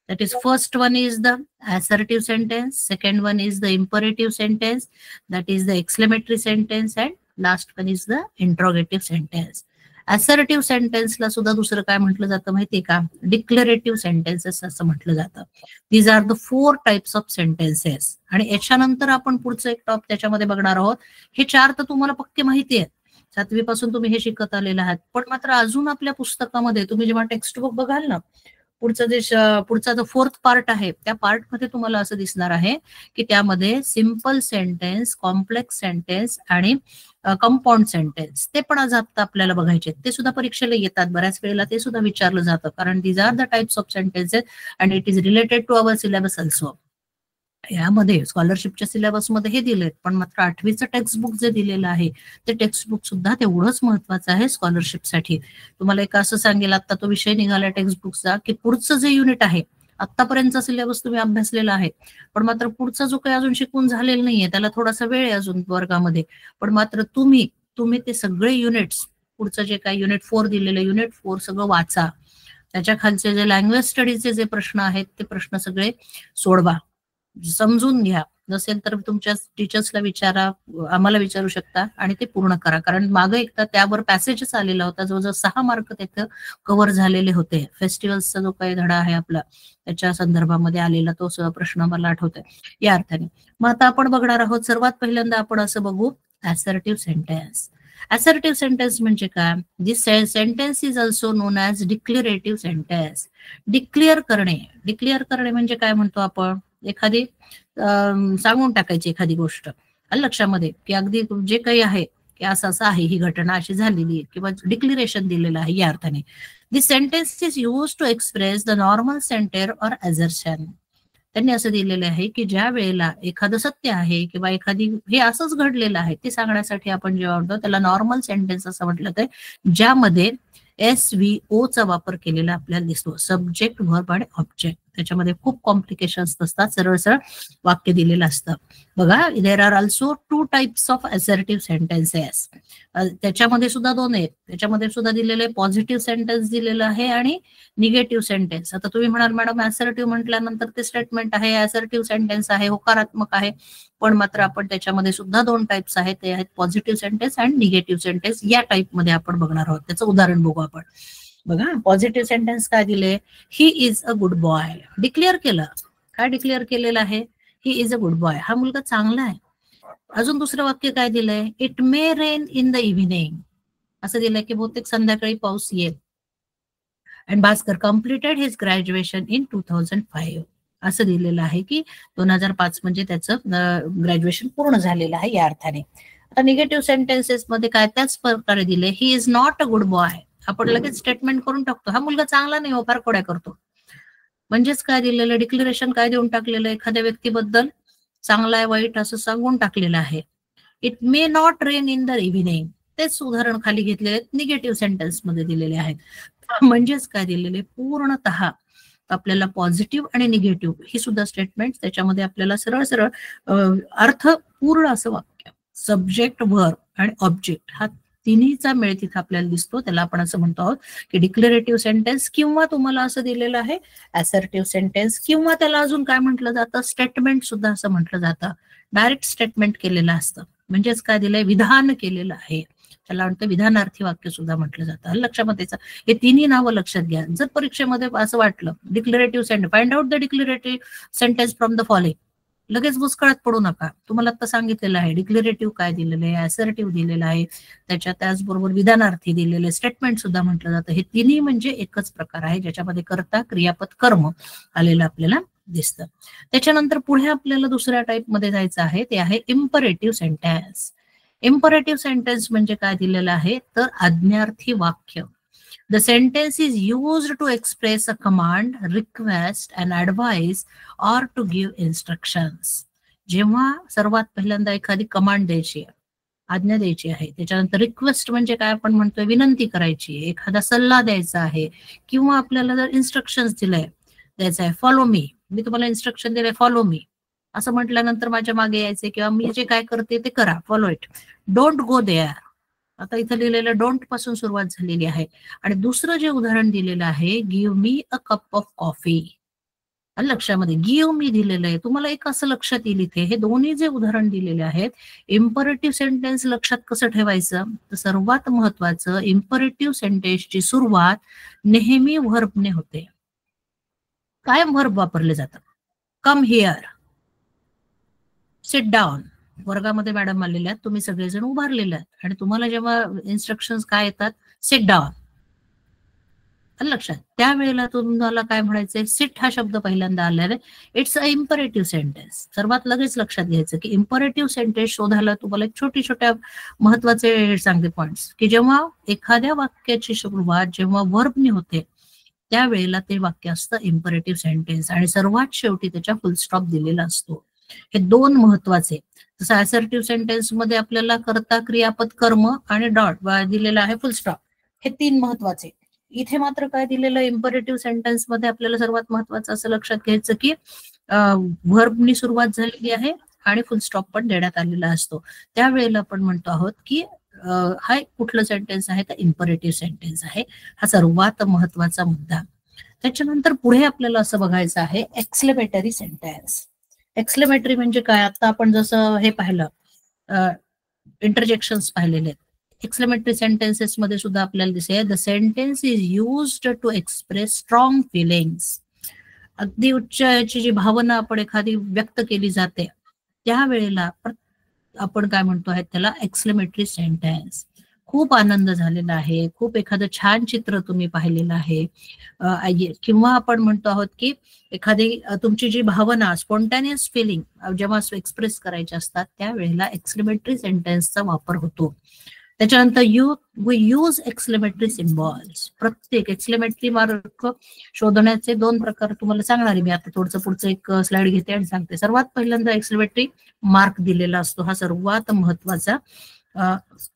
That is, first one is the assertive sentence, second one is the imperative sentence, that is the exclamatory sentence, and last one is the interrogative sentence. Assertive sentence ला सुद्धा दुसरं काय म्हटलं जातं माहितीये का, डिक्लेरेटिव्ह सेंटेन्सेस असं म्हटलं जातं. These are the 4 types of sentences. आणि याच्यानंतर आपण पुढचं एक टॉप त्याच्यामध्ये बघणार आहोत. हे 4 तर तुम्हाला पक्के माहिती आहेत, 7वी पासून तुम्ही हे शिकत आलेले आहात. पण मात्र अजून आपल्या पुस्तकामध्ये तुम्ही जेव्हा टेक्स्ट बुक बघाल ना, पुढचा जो फोर्थ पार्ट आहे त्या पार्ट मध्ये तुम्हाला असं दिसणार आहे की त्यामध्ये सिम्पल सेंटेन्स, कॉम्प्लेक्स सेंटेन्स आणि कंपाऊंड सेंटेन्स ते पण आज आता आपल्याला बघायचे. ते सुद्धा परीक्षेला येतात बऱ्याच वेळेला, ते सुद्धा विचारलं जातं कारण these are the types of sentences and it is related to our syllabus also. यामध्ये स्कॉलरशिपच्या सिलेबसमध्ये हे दिलेत, पण मात्र 8वीचं टेक्स्टबुक जे दिलेलं आहे ते टेक्स्टबुक सुद्धा तेवढंच महत्वाचं आहे स्कॉलरशिपसाठी. तुम्हाला एक असं सांगेल, आता तो विषय निघाला टेक्स्टबुकचा की पुढचं जे युनिट आहे, आतापर्यंतचा सिलेबस तुम्ही अभ्यासलेला आहे, पण मात्र पुढचा जो काही अजून शिकून झालेला नाहीये त्याला थोडासा वेळ आहे अजून वर्गामध्ये, पण मात्र तुम्ही ते सगळे युनिट्स, पुढचं जे काही युनिट 4 दिलेलं युनिट 4 सगळं वाचा. त्याच्या खालचे जे लँग्वेज स्टडीचे जे प्रश्न आहेत ते प्रश्न सगळे सोडवा, समजून घ्या. नसेल तर तुमच्या टीचर्सला विचारा, आम्हाला विचारू शकता आणि ते पूर्ण करा. कारण मागे एकदा त्यावर पॅसेजच आलेला होता, जवळजवळ 6 मार्क तिथं कव्हर झालेले होते. फेस्टिवल्सचा जो काही धडा आहे आपला त्याच्या संदर्भामध्ये आलेला तो प्रश्न मला आठवतोय या अर्थाने. मग आता आपण बघणार आहोत, सर्वात पहिल्यांदा आपण असं बघू असर्टिव्ह सेंटेन्स. असर्टिव्ह सेंटेन्स म्हणजे काय? This sentence is also known as declarative sentence. Declare करणे म्हणजे काय म्हणतो आपण? एखादी सांगून टाकायची एखादी गोष्ट लक्षामध्ये की अगदी जे काही आहे की असं असं आहे, ही घटना अशी झालेली आहे किंवा डिक्लेरेशन दिलेलं आहे या अर्थाने. This sentence is use to express the normal sentence or assertion. त्यांनी असं दिलेलं आहे की ज्या वेळेला एखादं सत्य आहे किंवा एखादी हे असंच घडलेलं आहे ते सांगण्यासाठी आपण जेव्हा म्हणतो त्याला नॉर्मल सेंटेन्स असं म्हटलं तर ज्यामध्ये SVO चा वापर केलेला आपल्याला दिसतो, सब्जेक्ट, व्हर्ब आणि ऑब्जेक्ट. त्याच्यामध्ये खूप कॉम्प्लिकेशन्स असतात, सरळ सरळ वाक्य दिलेलं असतं. बघा, there are also 2 types of assertive sentences. त्याच्यामध्ये सुद्धा 2 आहेत. त्याच्यामध्ये सुद्धा दिलेले पॉझिटिव्ह सेंटेन्स दिलेलं आहे आणि निगेटिव्ह सेंटेन्स. आता तुम्ही म्हणाल मॅडम असर्टिव्ह म्हटल्यानंतर ते स्टेटमेंट आहे, असर्टिव्ह सेंटेन्स आहे, होकारात्मक आहे, पण मात्र आपण त्याच्यामध्ये सुद्धा 2 टाइप्स आहेत. ते आहेत पॉझिटिव्ह सेंटेन्स आणि निगेटिव्ह सेंटेन्स. या टाइप मध्ये आपण बघणार आहोत. त्याचं उदाहरण बघू आपण. बघा, पॉझिटिव्ह सेंटेन्स काय दिले? ही is a good boy. Declare केलं. काय डिक्लेअर केलेलं आहे? ही इज अ गुड बॉय. हा मुलगा चांगला आहे. अजून दुसरं वाक्य काय दिलंय? It may rain in the evening. असं दिलंय की बहुतेक संध्याकाळी पाऊस येईल. And Bhaskar completed his graduation in 2005. असं दिलेलं आहे की 2005 म्हणजे त्याचं ग्रॅज्युएशन पूर्ण झालेलं आहे या अर्थाने. आता निगेटिव्ह सेंटेन्सेस मध्ये काय त्याच प्रकारे दिले, he is not a good boy. आपण लगेच स्टेटमेंट करून टाकतो, हा मुलगा चांगला नाही हो, फार खोड्या करतो. म्हणजेच काय दिलेलं, डिक्लेरेशन काय देऊन टाकलेलं, एखाद्या व्यक्तीबद्दल चांगला आहे वाईट असं सांगून टाकलेलं आहे. It may not rain in the evening. तेच उदाहरण खाली घेतलेले निगेटिव्ह सेंटेन्स मध्ये दिलेले आहेत. म्हणजेच काय दिलेले, पूर्णतः आपल्याला पॉझिटिव्ह आणि निगेटिव्ह ही सुद्धा स्टेटमेंट त्याच्यामध्ये आपल्याला सरळ सरळ अर्थ पूर्ण असं वाक्य, सब्जेक्ट, व्हर्ब आणि ऑब्जेक्ट हा तिन्हीचा मेळ तिथे आपल्याला दिसतो. त्याला आपण असं म्हणतो आहोत की डिक्लेरेटिव्ह सेंटेन्स, किंवा तुम्हाला असं दिलेलं आहे असर्टिव्ह सेंटेन्स, किंवा त्याला अजून काय म्हटलं जातं, स्टेटमेंट सुद्धा असं म्हटलं जातं. डायरेक्ट स्टेटमेंट केलेलं असतं. म्हणजेच काय दिलंय, विधान केलेलं आहे. त्याला म्हणतं विधानार्थी वाक्य सुद्धा म्हटलं जातं. लक्षामध्ये हे तिन्ही नावं लक्षात घ्या. जर परीक्षेमध्ये असं वाटलं declarative sentence, find out the declarative sentence from the following, लगेच बुचकळत पडू नका. तुम्हाला आता सांगितलेलं आहे डिक्लेरेटिव्ह काय दिलेलं आहे, असर्टिव्ह दिलेलं आहे, त्याचबरोबर विधानार्थी दिलेले, स्टेटमेंट सुद्धा म्हटलं जातं. हे तिन्ही म्हणजे एकच प्रकार आहे ज्याच्यामध्ये कर्ता, क्रियापद, कर्म आलेलं आपल्याला दिसतं. त्याच्यानंतर पुढे आपल्याला दुसऱ्या टाइप मध्ये जायचं आहे, ते आहे इम्परेटिव्ह सेंटेन्स. इम्परेटिव्ह सेंटेन्स म्हणजे काय दिलेलं आहे, तर आज्ञार्थी वाक्य. The sentence is used to express a command, request, an advice or to give instructions. जेव्हा सर्वात पहिल्यांदा एखादी कमांड द्यायची आहे, आज्ञा द्यायची आहे, त्याच्यानंतर रिक्वेस्ट म्हणजे काय आपण म्हणतोय, विनंती करायची, एखादा सल्ला द्यायचा आहे, किंवा आपल्याला जर इन्स्ट्रक्शन्स द्यायचं आहे, फॉलो मी तुम्हाला इन्स्ट्रक्शन दिलंय, फॉलो मी असं म्हटल्यानंतर माझ्या मागे यायचे, किंवा मी जे काय करते ते करा, follow it. Don't go there. आता इथं लिहिलेलं डोंट पासून सुरुवात झालेली आहे. आणि दुसरं जे उदाहरण दिलेलं आहे, give me a cup of coffee. लक्षामध्ये गिव्ह मी दिलेलं आहे. तुम्हाला एक असं लक्षात येईल इथे, हे दोन्ही जे उदाहरण दिलेले आहेत, इम्परेटिव्ह सेंटेन्स लक्षात कसं ठेवायचं, तर सर्वात महत्वाचं, इम्परेटिव्ह सेंटेन्सची सुरुवात नेहमी व्हर्बने होते. कायम व्हर्ब वापरले जातात. Come here, sit down. वर्गामध्ये मॅडम आलेल्या आहेत, तुम्ही सगळेजण उभारलेले आहेत आणि तुम्हाला जेव्हा इन्स्ट्रक्शन्स काय येतात, सिट डाऊन, लक्षात. त्यावेळेला तुम्हाला काय म्हणायचंय, सिट हा शब्द पहिल्यांदा आलेला आहे. It's a imperative sentence. सर्वात लगेच लक्षात घ्यायचं की इम्परेटिव्ह सेंटेन्स शोधायला तुम्हाला एक छोट्या महत्वाचे सांगते पॉइंट्स, की जेव्हा एखाद्या वाक्याची सुरुवात जेव्हा व्हर्बनी होते त्यावेळेला ते वाक्य असतं इम्परेटिव्ह सेंटेन्स आणि सर्वात शेवटी त्याच्या फुल स्टॉप दिलेला असतो. हे दोन महत्वाचे. जसं असर्टिव्ह सेंटेन्स मध्ये आपल्याला कर्ता, क्रियापद, कर्म आणि डॉट दिलेला आहे, फुल स्टॉप. हे तीन महत्वाचे. इथे मात्र काय दिलेलं, इम्परेटिव्ह सेंटेन्स मध्ये आपल्याला सर्वात महत्वाचं असं लक्षात घ्यायचं की व्हर्बनी सुरुवात झालेली आहे आणि फुल स्टॉप पण देण्यात आलेला असतो. त्यावेळेला आपण म्हणतो आहोत की हा कुठलं सेंटेन्स आहे तर इम्परेटिव्ह सेंटेन्स आहे. हा सर्वात महत्वाचा मुद्दा. त्याच्यानंतर पुढे आपल्याला असं बघायचं आहे एक्सक्लेमेटरी सेंटेन्स. एक्सक्लेमेटरी म्हणजे काय, आता आपण जसं हे पाहिलं इंटरजेक्शन्स पाहिलेले. एक्सक्लेमेटरी सेंटेन्सेस मध्ये सुद्धा आपल्याला दिसेल the sentence is used to express strong feelings. अगदी उच्च याची जी भावना आपण एखादी व्यक्त केली जाते त्यावेळेला आपण काय म्हणतो आहे त्याला एक्सक्लेमेटरी सेंटेन्स. खूप आनंद झालेला आहे, खूप एखादं छान चित्र तुम्ही पाहिलेलं आहे, किंवा आपण म्हणतो आहोत की एखादी तुमची जी भावना स्पॉन्टॅनियस फिलिंग जेव्हा एक्सप्रेस करायचे असतात त्यावेळेला एक्सक्लेमेटरी सेंटेन्सचा वापर होतो. त्याच्यानंतर वी यूज एक्सक्लेमेटरी सिम्बॉल्स. प्रत्येक एक्सक्लेमेटरी मार्क शोधण्याचे दोन प्रकार तुम्हाला सांगणार आहे मी आता. थोडंसं पुढचं एक स्लाइड घेते आणि सांगते. सर्वात पहिल्यांदा एक्सक्लेमेटरी मार्क दिलेला असतो, हा सर्वात महत्वाचा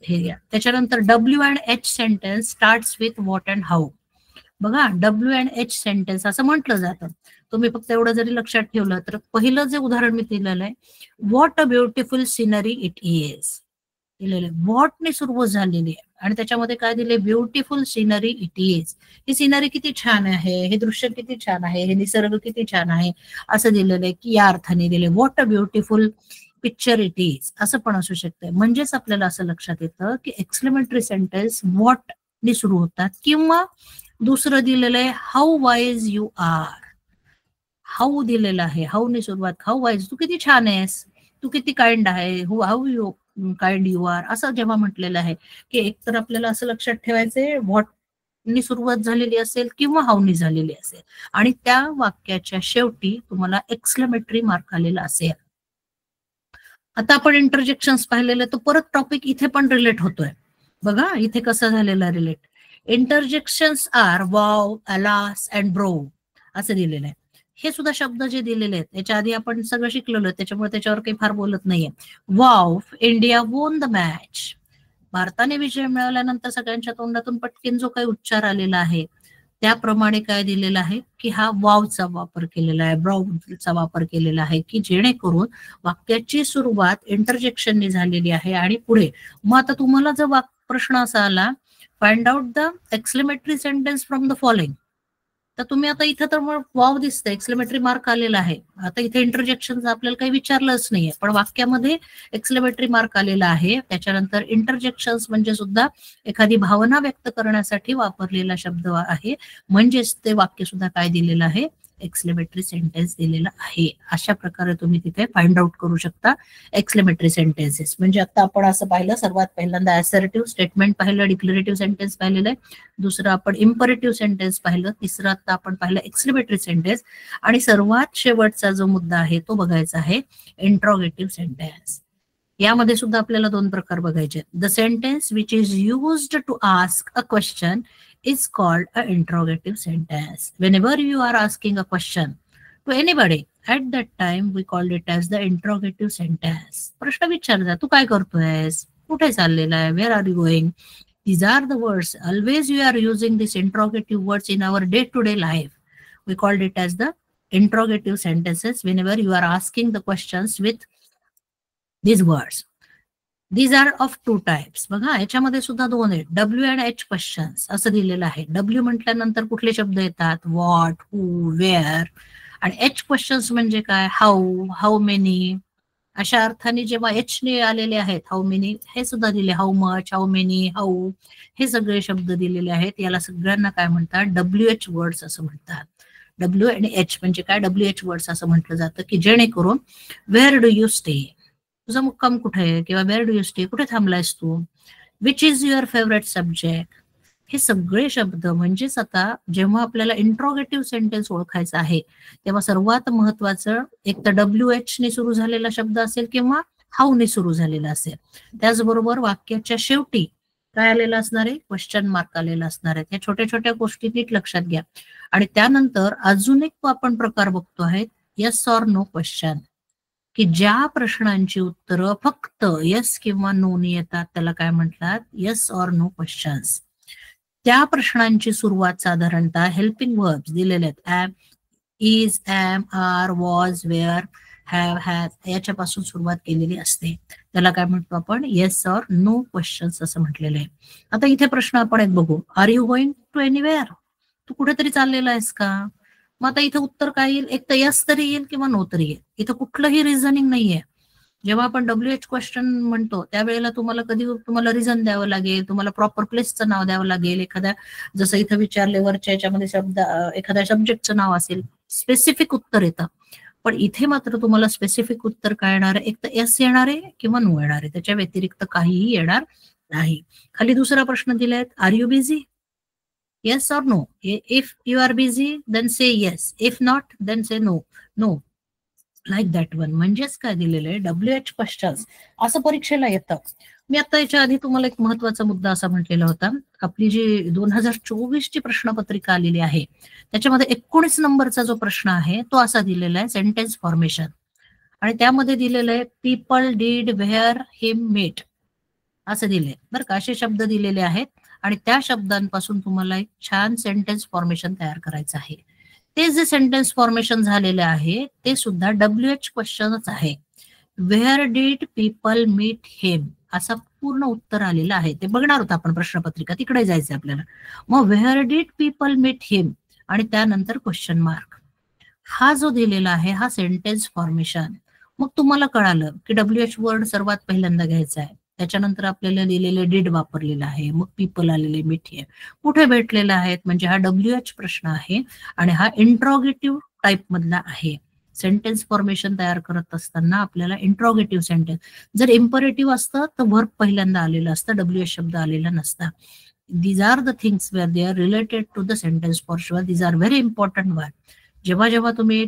हे घ्या. त्याच्यानंतर W and H sentence starts with what and how. बघा, डब्ल्यू अँड एच सेंटेन्स असं म्हटलं जातं. तुम्ही फक्त एवढं जरी लक्षात ठेवलं तर पहिलं जे उदाहरण मी दिलेलं आहे, what a beautiful scenery it is दिलेलं आहे. व्हॉटने सुरुवात झालेली आहे आणि त्याच्यामध्ये काय दिले, beautiful scenery it is. He scenery किती छान आहे, हे दृश्य किती छान आहे, हे निसर्ग किती छान आहे असं दिलेलं आहे की या अर्थाने दिले. What a beautiful picture it is असं पण असू शकतं. म्हणजेच आपल्याला असं लक्षात येतं की एक्सक्लेमेटरी सेंटेन्स व्हॉट ने सुरू होतात. किंवा दुसरं दिलेलं आहे how wise you are. How दिलेलं आहे, हाऊ ने सुरुवात, हाऊ वाईज तू किती छान आहेस, तू किती काइंड आहे, how you kind you are असं जेव्हा म्हटलेलं आहे की एकतर आपल्याला असं लक्षात ठेवायचंय व्हॉट नी सुरुवात झालेली असेल किंवा हाऊनी झालेली असेल आणि त्या वाक्याच्या शेवटी तुम्हाला एक्सक्लेमेटरी मार्क आलेला असेल. आता आपण इंटरजेक्शन्स पाहिलेले, तो परत टॉपिक इथे पण रिलेट होतोय. बघा इथे कसं झालेलं relate. Interjections are wow, alas and bro असं दिलेलं आहे. हे सुद्धा शब्द जे दिलेले आहेत त्याच्या आधी आपण सगळं शिकलेलो त्याच्यामुळे त्याच्यावर काही फार बोलत नाहीये. वाव, इंडिया वोन द मॅच. भारताने विजय मिळवल्यानंतर सगळ्यांच्या तोंडातून पटकन जो काही उच्चार आलेला आहे त्याप्रमाणे काय दिलेलं आहे की हा वावचा वापर केलेला आहे, ब्राउचा वापर केलेला आहे की जेणेकरून वाक्याची सुरुवात इंटरजेक्शनने झालेली आहे आणि पुढे. मग आता तुम्हाला जर प्रश्न असा आला, find out the exclamatory sentence from the following, तर तुम्ही आता इथं तर मग वाव दिसतं, एक्सक्लेमेटरी मार्क आलेला आहे. आता इथे इंटरजेक्शन आपल्याला काही विचारलंच नाहीये पण वाक्यामध्ये एक्सक्लेमेटरी मार्क आलेला आहे. त्याच्यानंतर इंटरजेक्शन्स म्हणजे सुद्धा एखादी भावना व्यक्त करण्यासाठी वापरलेला शब्द आहे. म्हणजेच ते वाक्य सुद्धा काय दिलेलं आहे, एक्सक्लेमेटरी सेंटेन्स दिलेला आहे. अशा प्रकारे तुम्ही तिथे फाइंड आउट करू शकता एक्सक्लेमेटरी सेंटेन्सेस. म्हणजे आता आपण असं पाहिलं, सर्वात पहिल्यांदा असर्टिव्ह स्टेटमेंट पाहिलं, डिक्लेरेटिव्ह सेंटेन्स पाहिलेलं आहे, दुसरं आपण इम्परेटिव्ह सेंटेन्स पाहिलं, तिसरं आता आपण पाहिलं एक्सक्लेमेटरी सेंटेन्स आणि सर्वात शेवटचा जो मुद्दा आहे तो बघायचा आहे इंट्रोगेटिव्ह सेंटेन्स. यामध्ये सुद्धा आपल्याला दोन प्रकार बघायचे. The sentence which is used to ask a question is called a interrogative sentence. Whenever you are asking a question to anybody, at that time we called it as the interrogative sentence. प्रश्न विचारला, तू काय करतोयस, कुठे चाललेला आहे, where are you going? These are the words. Always we are using these interrogative words in our day-to-day life. We called it as the interrogative sentences whenever you are asking the questions with these words. These are of two types. बघा याच्यामध्ये सुद्धा दोन आहेत, डब्ल्यू अँड एच क्वेश्चन्स असं दिलेलं आहे. डब्ल्यू म्हटल्यानंतर कुठले शब्द येतात, व्हॉट, हू, वेअर. आणि एच क्वेश्चन्स म्हणजे काय, हाऊ, हाऊ मेनी. अशा अर्थाने जेव्हा एच ने आलेले आहेत, हाऊ मेनी हे सुद्धा दिले, how much, how many, how, हे सगळे शब्द दिलेले आहेत. याला सगळ्यांना काय म्हणतात, डब्ल्यू एच वर्ड्स असं म्हणतात. डब्ल्यू आणि एच म्हणजे काय, डब्ल्यू एच वर्ड्स असं म्हटलं जातं की जेणेकरून वेअर डू यू स्टे, तुझा मुक्काम कुठे आहे, किंवा वेअर डू यू स्टे, कुठे थांबलायस तू, which is your favourite subject, हे सगळे शब्द म्हणजेच आता जेव्हा आपल्याला इंट्रोगेटिव्ह सेंटेन्स ओळखायचं आहे तेव्हा सर्वात महत्वाचं एक तर WH ने सुरू झालेला शब्द असेल किंवा हाऊ ने सुरू झालेला असेल. त्याचबरोबर वाक्याच्या शेवटी काय आलेलं असणार आहे, क्वेश्चन मार्क आलेला असणार आहे. त्या छोट्या छोट्या गोष्टी नीट लक्षात घ्या. आणि त्यानंतर अजून एक आपण प्रकार बघतो आहे, येस ऑर नो क्वेश्चन, की ज्या प्रश्नांची उत्तरं फक्त येस किंवा नो ने येतात त्याला काय म्हणतात, येस ऑर नो क्वेश्चन्स. त्या प्रश्नांची सुरुवात साधारणतः हेल्पिंग वर्ब्स दिलेले आहेत, am, is, am, are, was, were, have, has याच्यापासून सुरुवात केलेली असते. त्याला काय म्हणतो आपण, येस ऑर नो क्वेश्चन्स असं म्हटलेलं आहे. आता इथे प्रश्न आपण एक बघू, are you going to anywhere, तू कुठेतरी चाललेला आहेस का? मग आता इथे उत्तर काय येईल, एक तर यस तरी येईल किंवा नो तरी येईल. इथं कुठलंही रिझनिंग नाहीये. जेव्हा आपण WH क्वेश्चन म्हणतो त्यावेळेला तुम्हाला कधी तुम्हाला रिझन द्यावं लागेल, तुम्हाला प्रॉपर प्लेसचं नाव द्यावं लागेल, एखाद्या जसं इथं विचारले वरच्या याच्यामध्ये शब्द एखाद्या सब्जेक्टचं नाव असेल, स्पेसिफिक उत्तर येतं. पण इथे मात्र तुम्हाला स्पेसिफिक उत्तर काय येणार आहे, एक तर येस येणार आहे किंवा नो येणार आहे, त्याच्या व्यतिरिक्त काहीही येणार नाही. खाली दुसरा प्रश्न दिलाय, are you busy, yes or no. If you are busy then say yes, if not then say no like that one. म्हणजेच काय दिलेलं आहे, WH क्वेश्चन्स असं परीक्षेला येतं. मी आता याच्या आधी तुम्हाला एक महत्वाचा मुद्दा असा म्हटलेला होता, आपली जी 2024 ची प्रश्नपत्रिका आलेली आहे त्याच्यामध्ये 19 नंबरचा जो प्रश्न आहे तो असा दिलेला आहे, सेंटेन्स फॉर्मेशन. आणि त्यामध्ये दिलेलं आहे पीपल डीड वेअर हिम मेट असं दिलंय बरं का. असे शब्द दिलेले आहेत आणि त्या शब्दांपासून तुम्हाला एक छान सेंटेन्स फॉर्मेशन तयार करायचं आहे. ते जे सेंटेन्स फॉर्मेशन झालेले आहे ते सुद्धा WH क्वेश्चनच आहे. वेअर डीड पीपल मीट हिम असं पूर्ण उत्तर आलेलं आहे. ते बघणार होतं आपण प्रश्नपत्रिका, तिकडे जायचं आपल्याला. मग वेअर डीड पीपल मीट हिम आणि त्यानंतर क्वेश्चन मार्क, हा जो दिलेला आहे हा सेंटेन्स फॉर्मेशन. मग तुम्हाला कळालं की WH वर्ड सर्वात पहिल्यांदा घ्यायचा आहे, त्याच्यानंतर आपल्याला लिहिलेले डीड वापरलेलं आहे, मग पीपल आलेले मिठी कुठे भेटलेला आहेत, म्हणजे हा WH प्रश्न आहे आणि हा इंट्रोगेटिव्ह टाईप मधला आहे. सेंटेन्स फॉर्मेशन तयार करत असताना आपल्याला इंट्रोगेटिव्ह सेंटेन्स, जर इम्परेटिव्ह असतं तर वर्ब पहिल्यांदा आलेलं असतं, WH शब्द आलेला नसता. These are the things where they are related to the sentence for sure, these are very important word. जेव्हा जेव्हा तुम्ही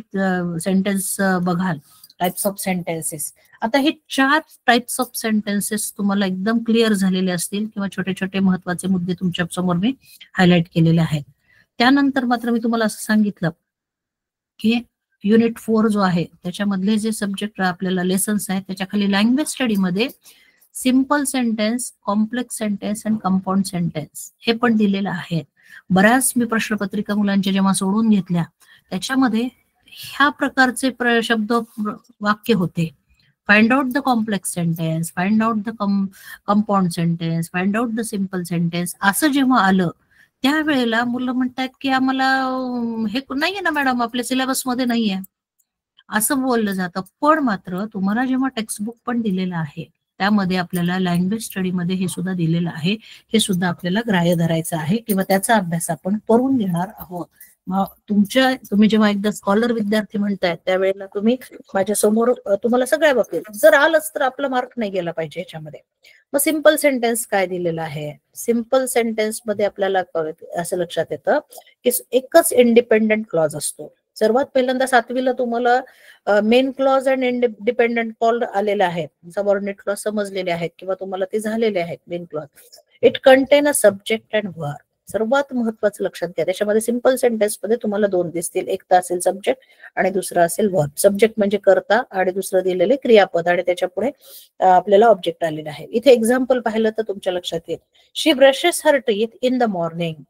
सेंटेन्स बघाल, टाइप्स ऑफ सेंटेन्सेस, आता हे 4 टाइप्स ऑफ सेंटेन्सेस तुम्हाला एकदम क्लिअर झालेले असतील किंवा छोटे छोटे महत्वाचे मुद्दे तुमच्या समोर मी हायलाइट केलेले आहेत. त्यानंतर मात्र मी तुम्हाला असं सांगितलं की युनिट 4 जो आहे त्याच्यामधले जे सब्जेक्ट आपल्याला लेसन्स आहेत त्याच्या खाली लँग्वेज स्टडीमध्ये सिम्पल सेंटेन्स, कॉम्प्लेक्स सेंटेन्स आणि कंपाऊंड सेंटेन्स हे पण दिलेलं आहे. बऱ्याच मी प्रश्नपत्रिका मुलांच्या जेव्हा सोडून घेतल्या त्याच्यामध्ये ह्या प्रकारचे शब्द वाक्य होते. Find out the complex sentence, find out the compound sentence, find out the simple sentence असं जेव्हा आलं त्यावेळेला मुलं म्हणतात की आम्हाला हे नाहीये ना मॅडम, आपल्या सिलेबसमध्ये नाहीये असं बोललं जातं. पण मात्र तुम्हाला जेव्हा टेक्स्टबुक पण दिलेलं आहे त्यामध्ये आपल्याला लँग्वेज स्टडीमध्ये हे सुद्धा दिलेलं आहे, हे सुद्धा आपल्याला ग्राह्य धरायचं आहे किंवा त्याचा अभ्यास आपण करून घेणार आहोत. मग तुम्ही जेव्हा एकदा स्कॉलर विद्यार्थी म्हणताय त्यावेळेला तुम्ही माझ्या समोर तुम्हाला सगळ्या बाबतीत जर आलंच तर आपला मार्क नाही गेला पाहिजे याच्यामध्ये. मग सिम्पल सेंटेन्स काय दिलेलं आहे, सिम्पल सेंटेन्स मध्ये आपल्याला असं लक्षात येतं की एकच इंडिपेंडेंट क्लॉज असतो. सर्वात पहिल्यांदा 7वीला तुम्हाला main clause and independent clause आलेले आहेत, सबऑर्डिनेट क्लॉज समजलेले आहेत किंवा तुम्हाला ते झालेले आहेत. Main clause, it contain a subject and verb. सर्वात महत्वाचं लक्षात घ्या, त्याच्यामध्ये सिम्पल सेंटेन्स मध्ये तुम्हाला 2 दिसतील, एक तर असेल सब्जेक्ट आणि दुसरा असेल वर्ब. सब्जेक्ट म्हणजे कर्ता आणि दुसरं दिलेले क्रियापद आणि त्याच्या पुढे आपल्याला ऑब्जेक्ट आलेला आहे. इथे एक्झाम्पल पाहिलं तर तुमच्या लक्षात येईल, she brushes her teeth in the morning,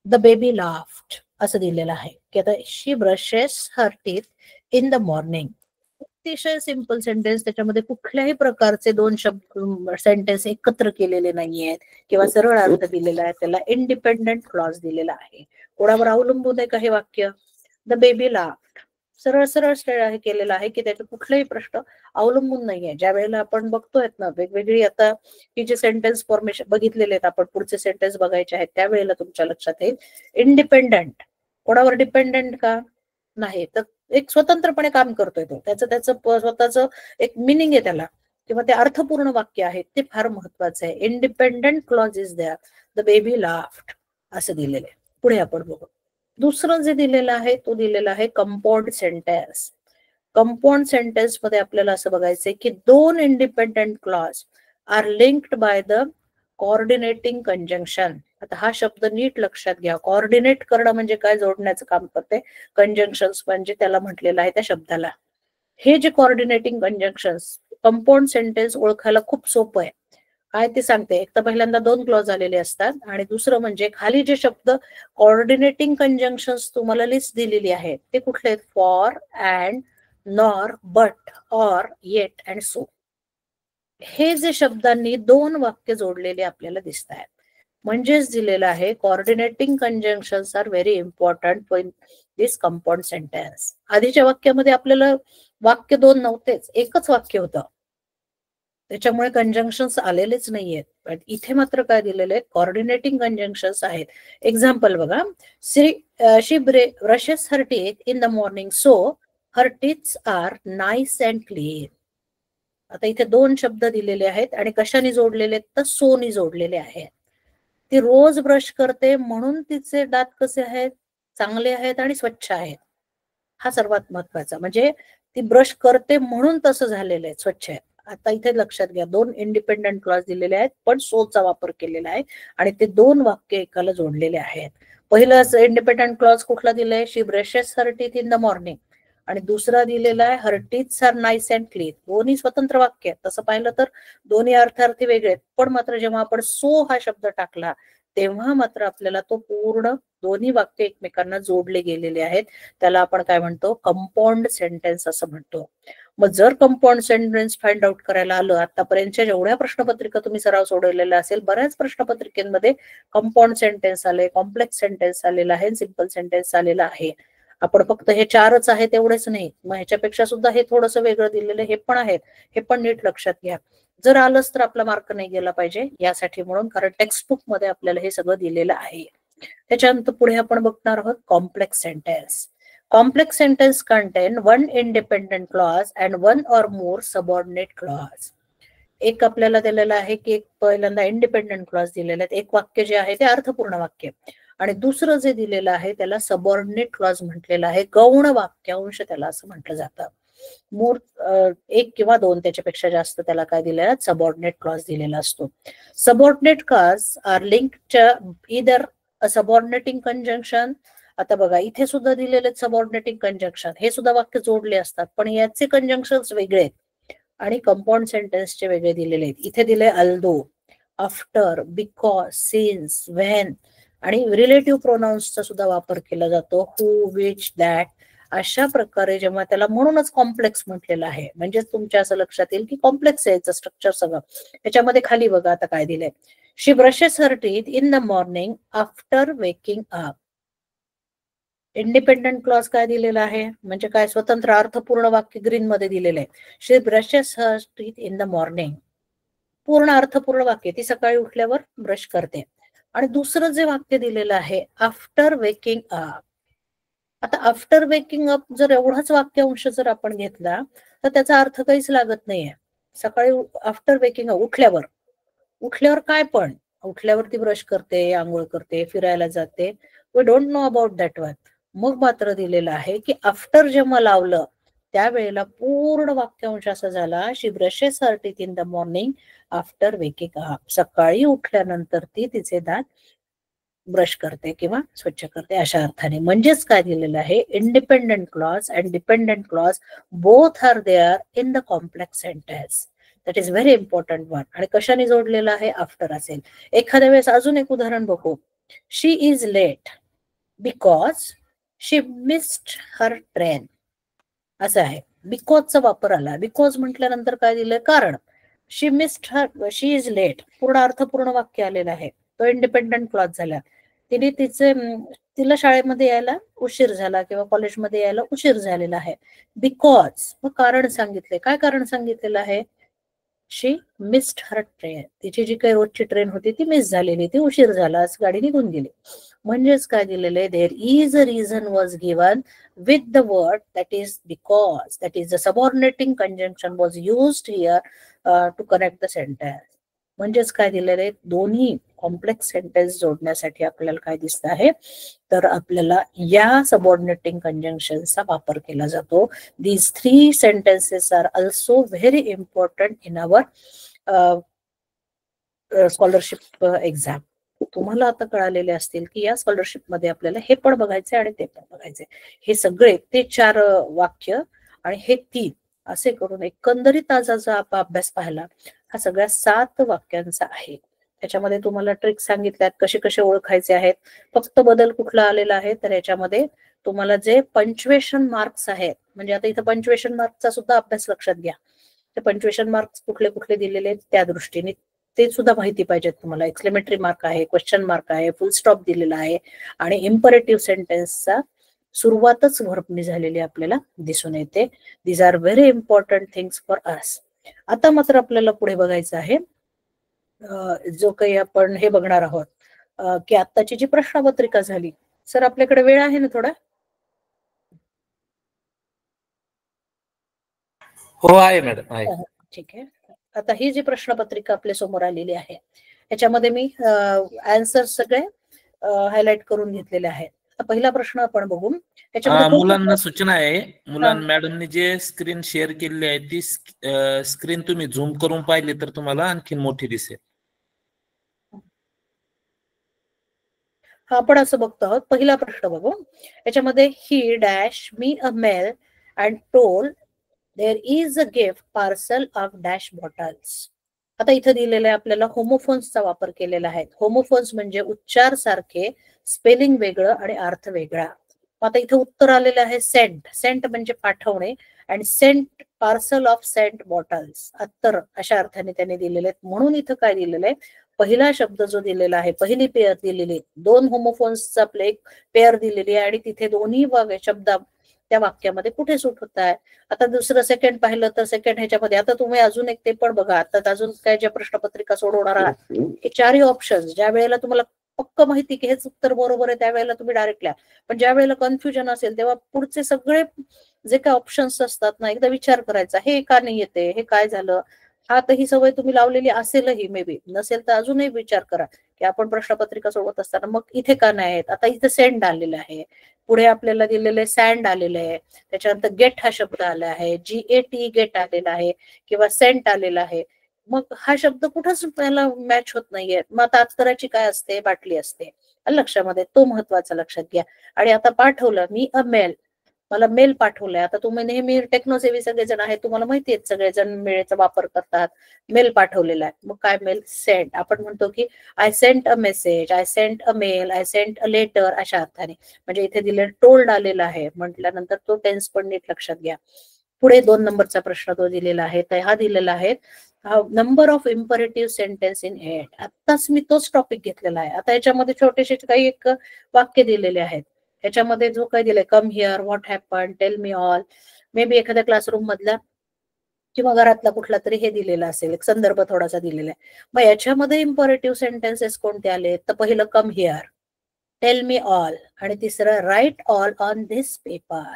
the baby laughed असं दिलेलं आहे की आता she brushes her teeth in the morning. अतिशय सिम्पल सेंटेन्स, त्याच्यामध्ये कुठल्याही प्रकारचे 2 शब्द सेंटेन्स एकत्र केलेले नाहीयेत किंवा सरळ अर्थ दिलेला आहे. त्याला इंडिपेंडेंट क्लॉज दिलेला आहे. कोणावर अवलंबून आहे का हे वाक्य, द बेबी लाफ्ड, सरळ सरळ हे केलेलं आहे की त्याचे कुठलेही प्रश्न अवलंबून नाहीये. ज्या वेळेला आपण बघतोय ना वेगवेगळी आता ही जे सेंटेन्स फॉर्मेशन बघितलेले आहेत आपण, पुढचे सेंटेन्स बघायचे आहेत त्यावेळेला तुमच्या लक्षात येईल इंडिपेंडेंट, कोणावर डिपेंडेंट का नाही, तर एक स्वतंत्रपणे काम करतोय तो, त्याचं स्वतःच एक मिनिंग आहे त्याला किंवा ते अर्थपूर्ण वाक्य आहे, ते फार महत्वाचं आहे. Independent clause is there. The baby laughed असं दिलेलं आहे. पुढे आपण बघू. दुसरं जे दिलेलं आहे तो दिलेला आहे कंपाऊंड सेंटेन्स. कंपाऊंड सेंटेन्स मध्ये आपल्याला असं बघायचंय की दोन independent clause are linked by the coordinating conjunction. आता हा शब्द नीट लक्षात घ्या. कोऑर्डिनेट करणं म्हणजे काय, जोडण्याचं काम करते. कंजंक्शन्स म्हणजे त्याला म्हटलेलं आहे त्या शब्दाला. हे जे कोऑर्डिनेटिंग कंजंक्शन्स कंपाऊंड सेंटेन्स ओळखायला खूप सोपं आहे. काय ते सांगते. एक तर पहिल्यांदा दोन क्लॉज आलेले असतात आणि दुसरं म्हणजे खाली जे शब्द कोऑर्डिनेटिंग कंजंक्शन्स तुम्हाला लिस्ट दिलेली आहे ते कुठले आहेत, for, and, nor, but, or, eight and so. हे जे शब्दांनी दोन वाक्य जोडलेले आपल्याला दिसत आहेत. म्हणजेच दिलेलं आहे coordinating conjunctions are very important for this compound sentence. आधीच्या वाक्यामध्ये आपल्याला वाक्य दोन नव्हतेच, एकच वाक्य होतं, त्याच्यामुळे कंजंक्शन्स आलेलेच नाहीयेत. पण इथे मात्र काय दिलेले आहेत, कोऑर्डिनेटिंग कंजंक्शन्स आहेत. एक्झाम्पल बघा. She brushes her teeth in the morning so her teeths are nice and clean. आता इथे दोन शब्द दिलेले आहेत आणि कशाने जोडलेले आहेत, तर सोनी जोडलेले आहेत. ती रोज ब्रश करते म्हणून तिचे दात कसे आहेत, चांगले आहेत आणि स्वच्छ आहेत. हा सर्वात महत्वाचा. म्हणजे ती ब्रश करते म्हणून तसं झालेलं आहे, स्वच्छ आहे. आता इथे लक्षात घ्या, दोन इंडिपेंडंट क्लॉज दिलेले आहेत पण सोचा वापर केलेला आहे आणि ते दोन वाक्य एकाला जोडलेले आहेत. पहिलं इंडिपेंडंट क्लॉज कुठला दिलाय, she brushes her teeth in the morning, आणि दुसरा दिलेला आहे her teeths are nice and clean. दोन्ही स्वतंत्र वाक्य आहेत. तसं पाहिलं तर दोन्ही अर्थार्थी वेगळे आहेत, पण मात्र जेव्हा आपण सो हा शब्द टाकला तेव्हा मात्र आपल्याला तो पूर्ण दोन्ही वाक्य एकमेकांना जोडले गेलेले आहेत. त्याला आपण काय म्हणतो, कंपाऊंड सेंटेन्स असं म्हणतो. मग जर कंपाऊंड सेंटेन्स फाइंड आउट करायला आलं, आतापर्यंतच्या जेवढ्या प्रश्नपत्रिका तुम्ही सराव सोडवलेला असेल, बऱ्याच प्रश्नपत्रिकेमध्ये कंपाऊंड सेंटेन्स आले, कॉम्प्लेक्स सेंटेन्स आलेला आहे, सिंपल सेंटेन्स आलेला आहे. आपण फक्त हे चारच आहेत एवढेच नाही, मग ह्याच्यापेक्षा सुद्धा हे थोडंसं वेगळं दिलेलं हे पण आहेत. हे पण नीट लक्षात घ्या. जर आलंच तर आपला मार्क नाही गेला पाहिजे यासाठी म्हणून, कारण टेक्स्टबुक मध्ये आपल्याला हे सगळं दिलेलं आहे. त्याच्यानंतर पुढे आपण बघणार आहोत complex sentence. Complex sentence contain one independent clause and one or more subordinate clause. एक आपल्याला दिलेला आहे की एक पहिल्यांदा इंडिपेंडंट क्लॉज दिलेला आहे. एक वाक्य जे आहे ते अर्थपूर्ण वाक्य आणि दुसरं जे दिलेलं आहे त्याला सबऑर्डिनेट क्लॉज म्हटलेलं आहे. गौण वाक्यांश त्याला असं म्हटलं जातं. मोर एक किंवा दोन त्याच्यापेक्षा जास्त त्याला काय दिलेला, सबऑर्डिनेट क्लॉज दिलेला असतो. Subordinate clause are linked either a subordinating conjunction. आता बघा इथे सुद्धा दिलेले सबऑर्डिनेटिंग कंजंक्शन, हे सुद्धा वाक्य जोडले असतात पण याचे कंजंक्शन्स वेगळे आहेत आणि कंपाऊंड सेंटेन्सचे वेगळे दिलेले आहेत. इथे दिले although, after, because, since, when आणि रिलेटिव्ह प्रोनाउन्सचा सुद्धा वापर केला जातो. हू, विच, दॅट. अशा प्रकारे जेव्हा त्याला म्हणूनच कॉम्प्लेक्स म्हटलेलं आहे. म्हणजे तुमच्या असं लक्षात येईल की कॉम्प्लेक्स आहे याचं स्ट्रक्चर सगळं. त्याच्यामध्ये खाली बघा आता काय दिलंय, she brushes her teeth in the morning after waking up. Independent clause काय दिलेला आहे, म्हणजे काय स्वतंत्र अर्थपूर्ण वाक्य ग्रीन मध्ये दिलेलं आहे. She brushes her teeth in the morning, पूर्ण अर्थपूर्ण वाक्य, ती सकाळी उठल्यावर ब्रश करते. आणि दुसरं जे वाक्य दिलेलं आहे आफ्टर वेकिंग अप. आता आफ्टर वेकिंग अप जर एवढाच वाक्यांश जर आपण घेतला तर त्याचा अर्थ काहीच लागत नाहीये. सकाळी आफ्टर वेकिंग अप, उठल्यावर काय पण, उठल्यावरती ब्रश करते, आंघोळ करते, फिरायला जाते, we don't know about that one. मग मात्र दिलेलं आहे की आफ्टर जेव्हा लावलं त्यावेळेला पूर्ण वाक्यांश असा झाला, she brushes her teeth in the morning after waking up. सकाळी उठल्यानंतर ती तिचे दात ब्रश करते किंवा स्वच्छ करते अशा अर्थाने. म्हणजेच काय दिलेलं आहे, independent clause and dependent clause both are there in the complex sentence. That is very important one. आणि कशाने जोडलेलं आहे, आफ्टर असेल. एखाद्या वेळेस अजून एक उदाहरण बघू. She is late because she missed her train असं आहे. बिकॉजचा वापर आला. बिकॉज म्हटल्यानंतर काय दिलंय, कारण. She missed her, she is late, पूर्ण अर्थपूर्ण वाक्य आलेलं आहे. तो इंडिपेंडंट क्लॉज झाला. तिला शाळेमध्ये यायला उशीर झाला किंवा कॉलेजमध्ये यायला उशीर झालेला आहे. बिकॉज, मग कारण सांगितले. काय कारण सांगितलेलं आहे, शी मिस्ड हर ट्रेन, तिची जी काही रोजची ट्रेन होती ती मिस झालेली, ती उशीर झाला, आज गाडी निघून गेली. म्हणजेच काय दिलेलं आहे, there is a reason was given with the word that is because, that is the subordinating conjunction was used here to connect the sentence. म्हणजेच काय दिलेलं आहे, दोन्ही कॉम्प्लेक्स सेंटेन्स जोडण्यासाठी आपल्याला काय दिसत आहे, तर आपल्याला या सबऑर्डिनेटिंग कंजंक्शनचा वापर केला जातो. These 3 sentences are also very important in our scholarship exam. तुम्हाला आता कळालेले असतील की या स्कॉलरशिप मध्ये आपल्याला हे पण बघायचे आणि ते पण बघायचे. हे सगळे ते 4 वाक्य आणि हे 3 असे करून एकंदरीत आज आपण अभ्यास पाहिला हा सगळ्या 7 वाक्यांचा आहे. त्याच्यामध्ये तुम्हाला ट्रिक सांगितल्यात कसे कसे ओळखायचे आहेत. फक्त बदल कुठला आलेला आहे, तर याच्यामध्ये तुम्हाला जे पंक्च्युएशन मार्क्स आहेत, म्हणजे आता इथं पंक्च्युएशन मार्क्सचा सुद्धा अभ्यास लक्षात घ्या. ते पंक्च्युएशन मार्क्स कुठले कुठले दिलेले आहेत त्या दृष्टीने ते सुद्धा माहिती पाहिजेत तुम्हाला. एक्सक्लेमेटरी मार्क आहे, क्वेश्चन मार्क आहे, फुल स्टॉप दिलेला आहे आणि इम्परेटिव्ह सेंटेन्सचा सुरुवातच व्हर्बनी झालेली आपल्याला दिसून येते. These are very important things for us. आता मात्र आपल्याला पुढे बघायचं आहे, जो काही आपण हे बघणार आहोत की आत्ताची जी प्रश्नपत्रिका झाली. सर आपल्याकडे वेळ आहे ना थोडा? हो आहे मॅडम, आहे. ठीक आहे. आता ही जी प्रश्नपत्रिका आपल्या समोर आलेली आहे याच्यामध्ये मी आन्सर सगळे हायलाइट करून घेतलेले आहेत. पहिला प्रश्न आपण बघू. मुलांना सूचना आहे, मॅडमने जे स्क्रीन शेअर केलेली आहे ती स्क्रीन तुम्ही झूम करून पाहिली तर तुम्हाला आणखी मोठी दिसेल. आपण असं बघतो आहोत. पहिला प्रश्न बघू. याच्यामध्ये he dash me a mail and told there is a gift parcel of dash bottles. आता इथं दिलेलं आहे आपल्याला होमोफोन्सचा वापर केलेला आहे. होमोफोन्स म्हणजे उच्चार सारखे, स्पेलिंग वेगळं आणि अर्थ वेगळा. आता इथं उत्तर आलेलं आहे सेंट. सेंट म्हणजे पाठवणे आणि sent parcel of scent bottles अत्तर अशा अर्थाने त्यांनी दिलेले आहेत. म्हणून इथं काय दिलेलं आहे, पहिला शब्द जो दिलेला आहे, पहिली पेअर दिलेली, 2 होमोफोन्सचा आपले एक पेअर दिलेली आहे आणि तिथे दोन्ही शब्द त्या वाक्यामध्ये कुठे सूट होत आहे. आता दुसरं सेकंड पाहिलं तर सेकंड ह्याच्यामध्ये आता तुम्ही अजून एक ते पण बघा. आता अजून काय ज्या प्रश्नपत्रिका सोडवणार आहात हे 4ही ऑप्शन ज्या वेळेला तुम्हाला पक्क माहिती की हेच उत्तर बरोबर आहे त्यावेळेला तुम्ही डायरेक्ट लिहा. पण ज्या वेळेला कन्फ्युजन असेल तेव्हा पुढचे सगळे जे काही ऑप्शन्स असतात ना, एकदा विचार करायचा, हे का नाही येते, हे काय झालं. हा तर ही सवय तुम्ही लावलेली असेलही, मे बी नसेल तर अजूनही विचार करा की आपण प्रश्नपत्रिका सोडवत असताना मग इथे का नाही आहेत. आता इथे सेंड आलेलं आहे, पुढे आपल्याला दिलेले सँड आलेलं आहे, त्याच्यानंतर गेट हा शब्द आला आहे, GAT गेट आलेला आहे किंवा सेंट आलेला आहे. मग हा शब्द कुठंच त्याला मॅच होत नाहीये. मग आता अत्तराची काय असते, बाटली असते लक्षामध्ये, तो महत्वाचा लक्षात घ्या. आणि आता पाठवलं मी अ मेल, मला मेल पाठवलाय. आता तुम्ही नेहमी टेक्नोसेवी सगळेजण आहेत, तुम्हाला माहिती आहे सगळेजण मेलचा वापर करतात. मेल पाठवलेला आहे, मग काय मेल सेंड. आपण म्हणतो की I sent a message, I sent a mail, I sent a letter अशा अर्थाने. म्हणजे इथे दिले टोल्ड आलेला आहे म्हटल्यानंतर तो टेन्स पण नीट लक्षात घ्या. पुढे 2 नंबरचा प्रश्न तो दिलेला आहे, तर हा दिलेला आहे number of imperative sentence in 8. आत्ताच मी तोच टॉपिक घेतलेला आहे. आता याच्यामध्ये छोटेसे काही एक वाक्य दिलेले आहेत. याच्यामध्ये जो काही दिलाय, come here, what happen, tail me all, may be एखाद्या क्लासरूम मधला किंवा घरातला कुठला तरी हे दिलेला असेल, एक संदर्भ थोडासा दिलेला आहे. मग याच्यामध्ये इम्परेटिव्ह सेंटेन्सेस कोणते आले, तर पहिलं come here, tell me all आणि तिसरं write all on this paper.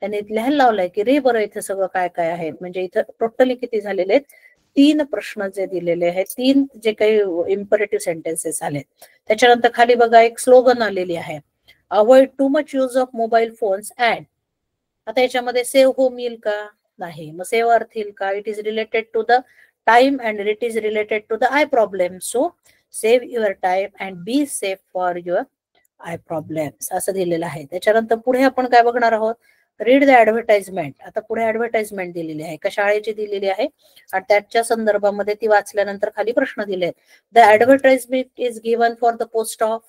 त्यांनी लिहायला लावलंय की रे बरं इथं सगळं काय काय आहे. म्हणजे इथं टोटली किती झालेले आहेत, 3 प्रश्न जे दिलेले आहेत, 3 जे काही इम्परेटिव्ह सेंटेन्सेस आले. त्याच्यानंतर खाली बघा एक स्लोगन आलेली आहे, avoid too much use of mobile phones and. आता याच्यामध्ये सेव्ह होम येईल का, नाही. मग सेव्ह अर्थ येईल का, it is related to the time and it is related to the eye problem. So save your time and be safe for your eye problems असं दिलेलं आहे. त्याच्यानंतर पुढे आपण काय बघणार आहोत, रीड द ऍडव्हर्टाइजमेंट. आता पुढे ऍडव्हर्टाइजमेंट दिलेली आहे, एका शाळेची दिलेली आहे आणि त्याच्या संदर्भामध्ये ती वाचल्यानंतर खाली प्रश्न दिले. The advertisement is given for the post of.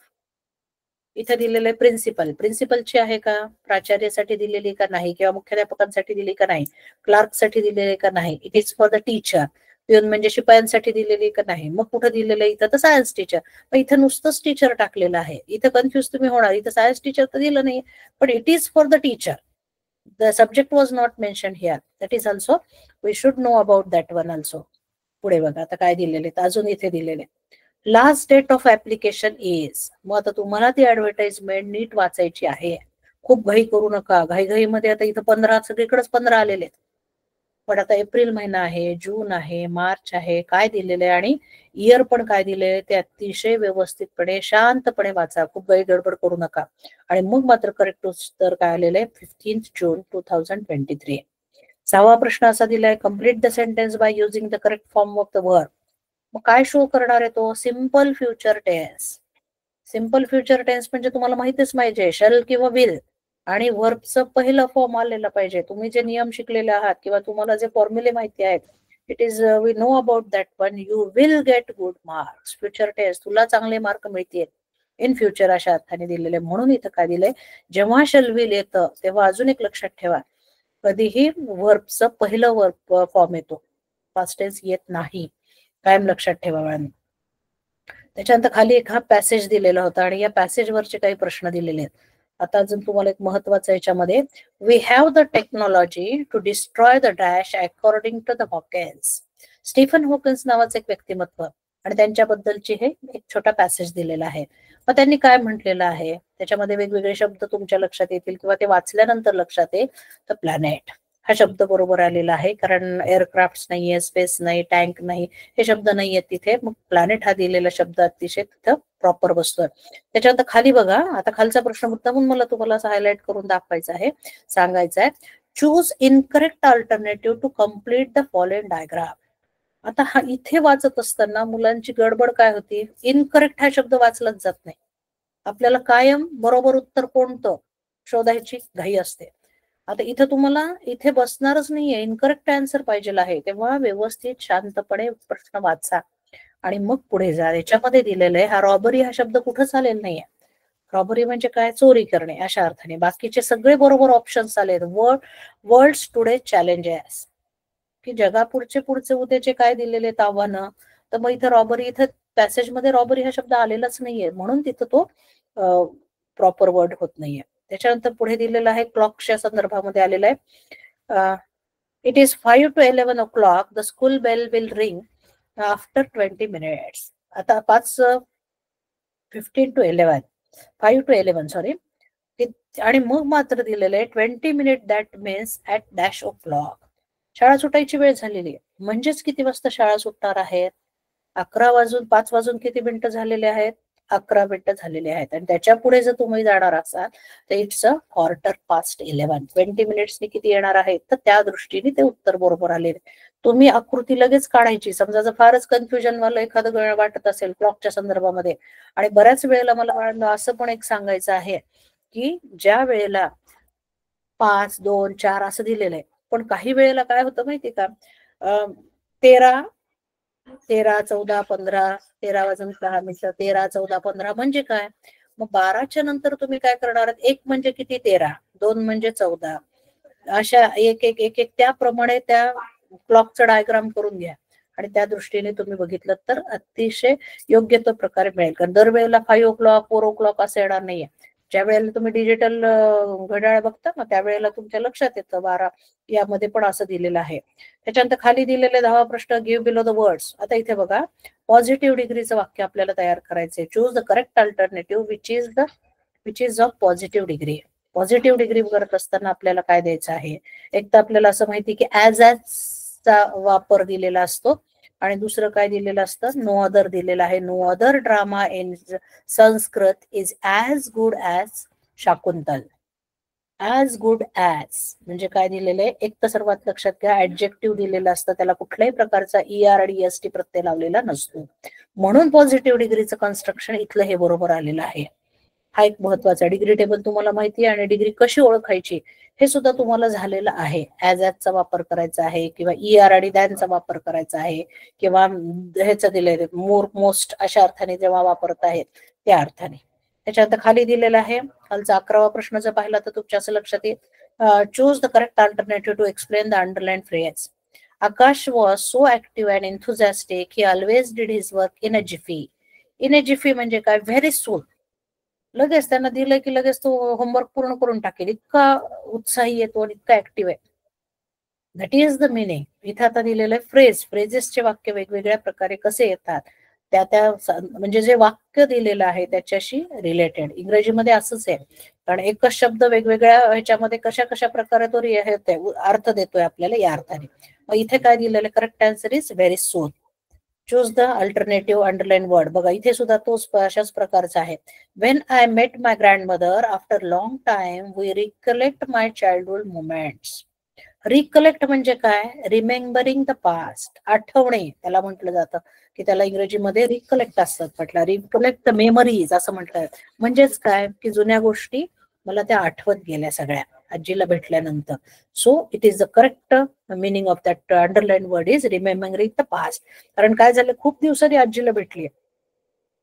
इथे दिलेलं आहे प्रिन्सिपल. प्रिन्सिपलची आहे का, प्राचार्यासाठी दिलेली का नाही, किंवा मुख्याध्यापकांसाठी दिली का नाही, क्लार्कसाठी दिलेली का नाही, it is for the teacher. पिऊन म्हणजे शिपायांसाठी दिलेली का नाही. मग कुठं दिलेलं आहे, इथं तर सायन्स टीचर. मग इथं नुसतंच टीचर टाकलेलं आहे. इथं कन्फ्युज तुम्ही होणार, इथं सायन्स टीचर तर दिलं नाही, पण it is for the teacher. The subject was not mention here. That is also we should know about that one also. पुढे बघा आता काय दिलेले, अजून इथे दिलेले last date of application is. मग आता तुम्हाला ती ऍडव्हर्टाइजमेंट नीट वाचायची आहे, खूप घाई करू नका. घाईघाईमध्ये आता इथं 15 सगळीकडेच 15 आलेले आहेत. पण आता एप्रिल महिना आहे, जून आहे, मार्च आहे, काय दिलेलं आहे आणि इयर पण काय दिलेलं ते अतिशय व्यवस्थितपणे शांतपणे वाचा, खूप गडबड करू नका. आणि मग मात्र करेक्ट उत्तर काय आलेलं आहे 15 जून 2023. 6वा प्रश्न असा दिलाय, complete the sentence by using the correct form of the verb. मग काय शो करणार आहे तो? Simple future tense. Simple future tense म्हणजे तुम्हाला माहितीच पाहिजे शल किंवा विल आणि वर्बचं पहिलं फॉर्म आलेला पाहिजे. तुम्ही जे नियम शिकलेले आहात किंवा तुम्हाला जे फॉर्म्युले माहिती आहेत, it is we know about that one. You will get good marks. Future tense, तुला चांगले मार्क मिळतील इन फ्युचर अशा अर्थाने दिलेले. म्हणून इथं काय दिलंय, जेव्हा शल विल येतं तेव्हा अजून एक लक्षात ठेवा, कधीही वर्बचं पहिलं वर्ब फॉर्म येतो, पास्ट टेन्स येत नाही, कायम लक्षात ठेवा मॅडम. त्याच्यानंतर खाली एक हा पॅसेज दिलेला होता आणि या पॅसेजवरचे काही प्रश्न दिलेले आहेत. आता अजून तुम्हाला एक महत्वाचं याच्यामध्ये, we have the technology to destroy the dash according to the Hawkins. Stephen Hawkins नावाचं एक व्यक्तिमत्व आणि त्यांच्याबद्दलची हे एक छोटा पॅसेज दिलेला आहे. मग त्यांनी काय म्हटलेलं आहे, त्याच्यामध्ये वेगवेगळे शब्द तुमच्या लक्षात येतील किंवा ते वाचल्यानंतर लक्षात येईल. तर प्लॅनेट हा शब्द बरोबर आलेला आहे, कारण एअरक्राफ्ट नाहीये, स्पेस नाही, टँक नाही, हे शब्द नाही आहेत तिथे. मग प्लॅनेट हा दिलेला शब्द अतिशय तिथं प्रॉपर बसतोय. त्याच्यानंतर खाली बघा, आता खालचा प्रश्न मुद्दामून मला तुम्हाला हायलाइट करून दाखवायचा आहे, सांगायचा आहे. Choose incorrect alternative to complete the following diagram. आता हा इथे वाचत असताना मुलांची गडबड काय होती, इनकरेक्ट हा शब्द वाचलाच जात नाही. आपल्याला कायम बरोबर उत्तर कोणतं शोधायची घाई असते. आता इथं तुम्हाला इथे बसणारच नाहीये, इनकरेक्ट आन्सर पाहिजे आहे, तेव्हा व्यवस्थित शांतपणे प्रश्न वाचा आणि मग पुढे जा. याच्यामध्ये दिलेलं आहे, हा रॉबरी हा शब्द कुठंच आलेला नाहीये. रॉबरी म्हणजे काय, चोरी करणे अशा अर्थाने. बाकीचे सगळे बरोबर ऑप्शन्स आलेत. वर्ल्ड्स टुडे चॅलेंजेस, की जगापुढचे पुढचे उद्याचे काय दिलेले आहेत आव्हानं. तर मग इथं रॉबरी, इथं पॅसेज मध्ये रॉबरी हा शब्द आलेलाच नाहीये, म्हणून तिथं तो प्रॉपर वर्ड होत नाहीये. त्याच्यानंतर पुढे दिलेला आहे, क्लॉकच्या संदर्भामध्ये आलेला आहे. It is 5 to 11 o'clock, the school bell will ring after 20 minutes. आता 5:15 to 11, 5 to 11 सॉरी. आणि मग मात्र दिलेलं आहे 20 minutes, that means at dash o'clock. शाळा सुटायची वेळ झालेली आहे, म्हणजेच किती वाजता शाळा सुटणार आहेत, 11:05 वाजून किती मिनिटं झालेले आहेत, 11 मिनिटं झालेले आहेत. आणि त्याच्या पुढे जर तुम्ही जाणार असाल तर इट्स अ 11:15. 20 मिनिट्सनी किती येणार आहेत, तर त्या दृष्टीने ते उत्तर बरोबर आले. तुम्ही आकृती लगेच काढायची. समजा जर फारच कन्फ्युजन वाला एखादं वेळ वाटत असेल क्लॉकच्या संदर्भामध्ये, आणि बऱ्याच वेळेला मला असं पण एक सांगायचं आहे की ज्या वेळेला 5, 2, 4 असं दिलेलं आहे, पण काही वेळेला काय होतं माहिती का, 13, 14, 15, 13:10, 13, 14, 15 म्हणजे काय, मग 12च्या नंतर तुम्ही काय करणार आहात, 1 म्हणजे किती, 13, 2 म्हणजे 14, अशा एक एक एक एक त्याप्रमाणे त्या क्लॉकचा डायग्राम करून घ्या आणि त्या दृष्टीने तुम्ही बघितलं तर अतिशय योग्य तो प्रकारे मिळेल. कारण दरवेळेला 5 o'clock 4 o'clock असं येणार नाहीये. ज्या वेळेला तुम्ही डिजिटल घड्याळ बघता ना, त्यावेळेला तुमच्या लक्षात येतं 12 यामध्ये पण असं दिलेलं आहे. त्याच्यानंतर खाली दिलेले 10वा प्रश्न, गिव्ह बिलो द वर्ड्स. आता इथे बघा, पॉझिटिव्ह डिग्रीचं वाक्य आपल्याला तयार करायचंय. Choose the correct alternative which is of positive degree. Positive degree करत असताना आपल्याला काय द्यायचं आहे, एक तर आपल्याला असं माहिती की ऍज चा वापर दिलेला असतो आणि दुसरं काय दिलेलं असतं, नो अदर दिलेलं आहे. No other drama in Sanskrit is as good as Shakuntal. As good as म्हणजे काय दिलेलं आहे, एक तर सर्वात लक्षात घ्या, ऍडजेक्टिव्ह दिलेलं असतं, त्याला कुठल्याही प्रकारचा ER आणि EST प्रत्यय लावलेला नसतो. म्हणून पॉझिटिव्ह डिग्रीचं कन्स्ट्रक्शन इथलं हे बरोबर आलेलं आहे. हा एक महत्वाचा. डिग्री टेबल तुम्हाला माहिती आहे आणि डिग्री कशी ओळखायची हे सुद्धा तुम्हाला झालेलं आहे. ऍज चा वापर करायचा आहे किंवा ER आणि दॅनचा वापर करायचा आहे किंवा ह्याचं दिलेलं मोर मोस्ट अशा अर्थाने जेव्हा वापरत आहेत त्या अर्थाने. त्याच्यानंतर खाली दिलेलं आहे, खालचा 11वा प्रश्न जर पाहिला तर तुमच्या असं लक्षात येईल, choose the correct alternative to explain the underline phrase. Akash was so active and enthusiastic, he always did his work in a jiffy. In a jiffy म्हणजे काय, व्हेरी सून. लगेच त्यांना दिलं की लगेच तो होमवर्क पूर्ण करून टाकेल, इतका उत्साही येतो आणि इतका ऍक्टिव्ह आहे. That is the meaning. इथे आता दिलेलं आहे फ्रेजेसचे वाक्य वेगवेगळ्या प्रकारे कसे येतात म्हणजे जे वाक्य दिलेलं आहे त्याच्याशी रिलेटेड. इंग्रजीमध्ये असंच आहे, कारण एकच शब्द वेगवेगळ्या ह्याच्यामध्ये कशा कशा प्रकारे तो अर्थ देतोय आपल्याला या अर्थाने. मग इथे काय दिलेलं, correct answer is very soon. Choose the alternative underline word. बघा इथे सुद्धा तोच अशाच प्रकारचा आहे. When I met my grandmother after long time we recollect my childhood moments. Recollect म्हणजे काय, रिमेंबरिंग द पास्ट, आठवणे त्याला म्हटलं जातं, की त्याला इंग्रजीमध्ये रिकलेक्ट असतात म्हटलं, रिकलेक्ट द मेमरीज असं म्हटलं. म्हणजेच काय, की जुन्या गोष्टी मला त्या आठवत गेल्या सगळ्या आजीला भेटल्यानंतर. So it is the correct meaning of that underline word is remembering the past. कारण काय झालं, खूप दिवसांनी आजीला भेटली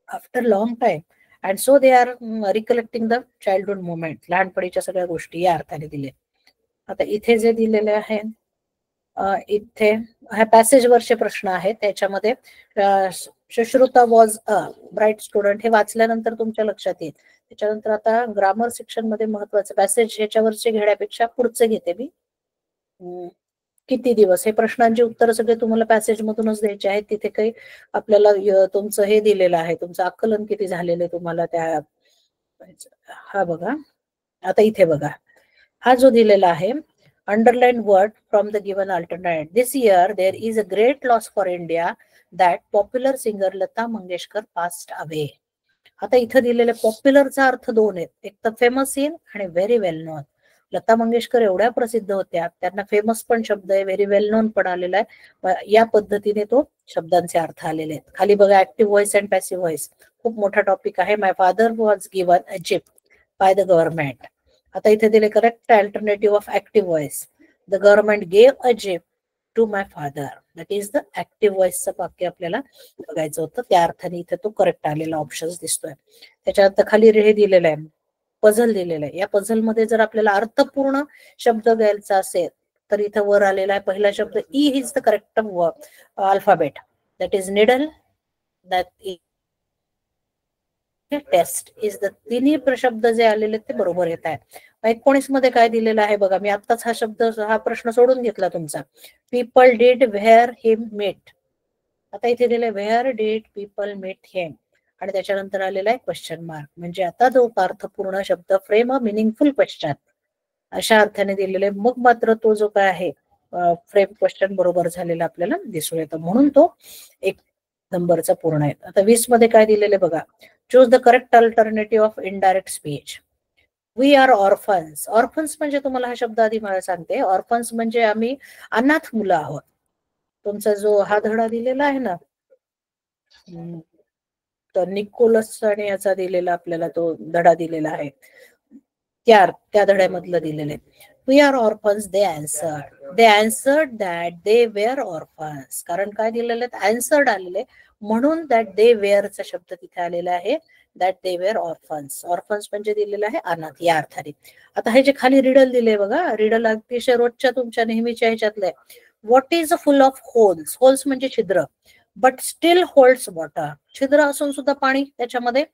after long time, and so they are recollecting the childhood moment, लहानपणीच्या सगळ्या गोष्टी या अर्थाने दिले. आता इथे जे दिलेले आहे, इथे ह्या पॅसेज वरचे प्रश्न आहेत. त्याच्यामध्ये Sushruta was a bright student हे वाचल्यानंतर तुमच्या लक्षात येईल. त्याच्यानंतर आता ग्रामर सेक्शन मध्ये महत्वाचं पॅसेज ह्याच्यावरचे घेण्यापेक्षा पुढचे घेते मी. किती दिवस, हे प्रश्नांची उत्तर सगळे तुम्हाला पॅसेज मधूनच द्यायचे आहेत. तिथे काही आपल्याला तुमचं हे दिलेलं आहे, तुमचं आकलन किती झालेलं आहे तुम्हाला त्या. हा बघा, आता इथे बघा, हा जो दिलेला आहे underlined word from the given alternate. This year there is a great loss for India that popular singer Lata Mangeshkar passed away. आता इथं दिलेले पॉप्युलरचा अर्थ दोन आहेत, एक तर फेमस इन आणि व्हेरी वेल नोन. लता मंगेशकर एवढ्या प्रसिद्ध होत्या, त्यांना फेमस पण शब्द आहे, व्हेरी वेल नोन पण आलेला आहे. या पद्धतीने तो शब्दांचे अर्थ आलेले आहेत. खाली बघा, active voice and passive voice, खूप मोठा टॉपिक आहे. My father was given a jeep by the government. आता इथे दिले correct alternative of active voice, the government gave a jeep to my father. That is the active व्हॉइसचं वाक्य आपल्याला बघायचं होतं, त्या अर्थाने इथे तो करेक्ट आलेला ऑप्शन दिसतोय. त्याच्यानंतर खाली हे दिलेलं आहे, पझल दिलेलं आहे. या पझल मध्ये जर आपल्याला अर्थपूर्ण शब्द द्यायचा असेल तर इथं वर आलेला आहे पहिला शब्द, E is the correct alphabet, that is needle, that is test is the. तिन्ही शब्द जे आलेले ते बरोबर येत आहे. 19 मध्ये काय दिलेलं आहे बघा, मी आत्ताच हा प्रश्न सोडून घेतला तुमचा. पीपल डिड व्हेअर हिम मेट. आता इथे दिले व्हेअर डिड पीपल मेट हिम, आणि त्याच्यानंतर आलेला आहे क्वेश्चन मार्क. म्हणजे आता जो अर्थपूर्ण शब्द, फ्रेम अ मिनिंगफुल क्वेश्चन, अशा अर्थाने दिलेले. मग मात्र तो जो काय आहे फ्रेम क्वेश्चन बरोबर झालेला आपल्याला दिसून येतं, म्हणून तो 1 नंबरचा पूर्ण आहे. आता 20 मध्ये काय दिलेले बघा, choose the correct alternative of indirect speech. We are orphans. Orphans म्हणजे तुम्हाला हा शब्द आधी मला सांगते, ऑर्फन्स म्हणजे आम्ही अनाथ मुलं आहोत. तुमचा जो हा धडा दिलेला आहे ना, तर निकोलस आणि याचा दिलेला आपल्याला तो धडा दिलेला आहे, त्या धड्यामधलं दिलेलं आहे. We are orphans, they answered that they were orphans. कारण काय दिलेलं आहे, आन्सर्ड आलेले, म्हणून दॅट दे वेअरचा शब्द तिथे आलेला आहे, that they were orphans. Orphans म्हणजे दिलेलं आहे अनाथ या अर्थाने. आता हे जे खाली रिडल दिले बघा, रिडल अतिशय रोजच्या तुमच्या नेहमीच्या ह्याच्यातलं. What is full of holes. Holes म्हणजे छिद्र, बट स्टील होल्ड्स वॉटर. छिद्र असून सुद्धा पाणी त्याच्यामध्ये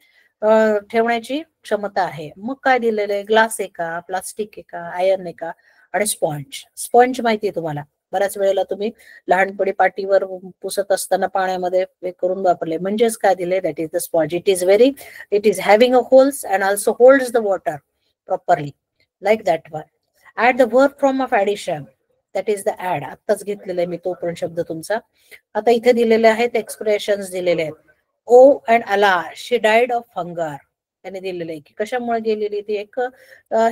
ठेवण्याची क्षमता आहे. मग काय दिलेलं आहे, ग्लास आहे का, प्लास्टिक आहे का, आयर्न आहे का, आणि स्पॉन्ज. स्पॉन्ज माहिती आहे तुम्हाला, बऱ्याच वेळेला तुम्ही लहानपणी पाटीवर पुसत असताना पाण्यामध्ये करून वापरले. म्हणजेच काय दिले, that is the sponge. It is having a holes and also holds the water properly, like that one. At the work from of addition, that is the add. आत्ताच घेतलेला आहे मी तो पण शब्द तुमचा. आता इथे दिलेले आहेत एक्सप्रेशन्स दिलेले आहेत. ओ अँड अला शी डायड ऑफ हंगर. त्याने दिलेलं आहे की कशामुळे गेलेली ती, एक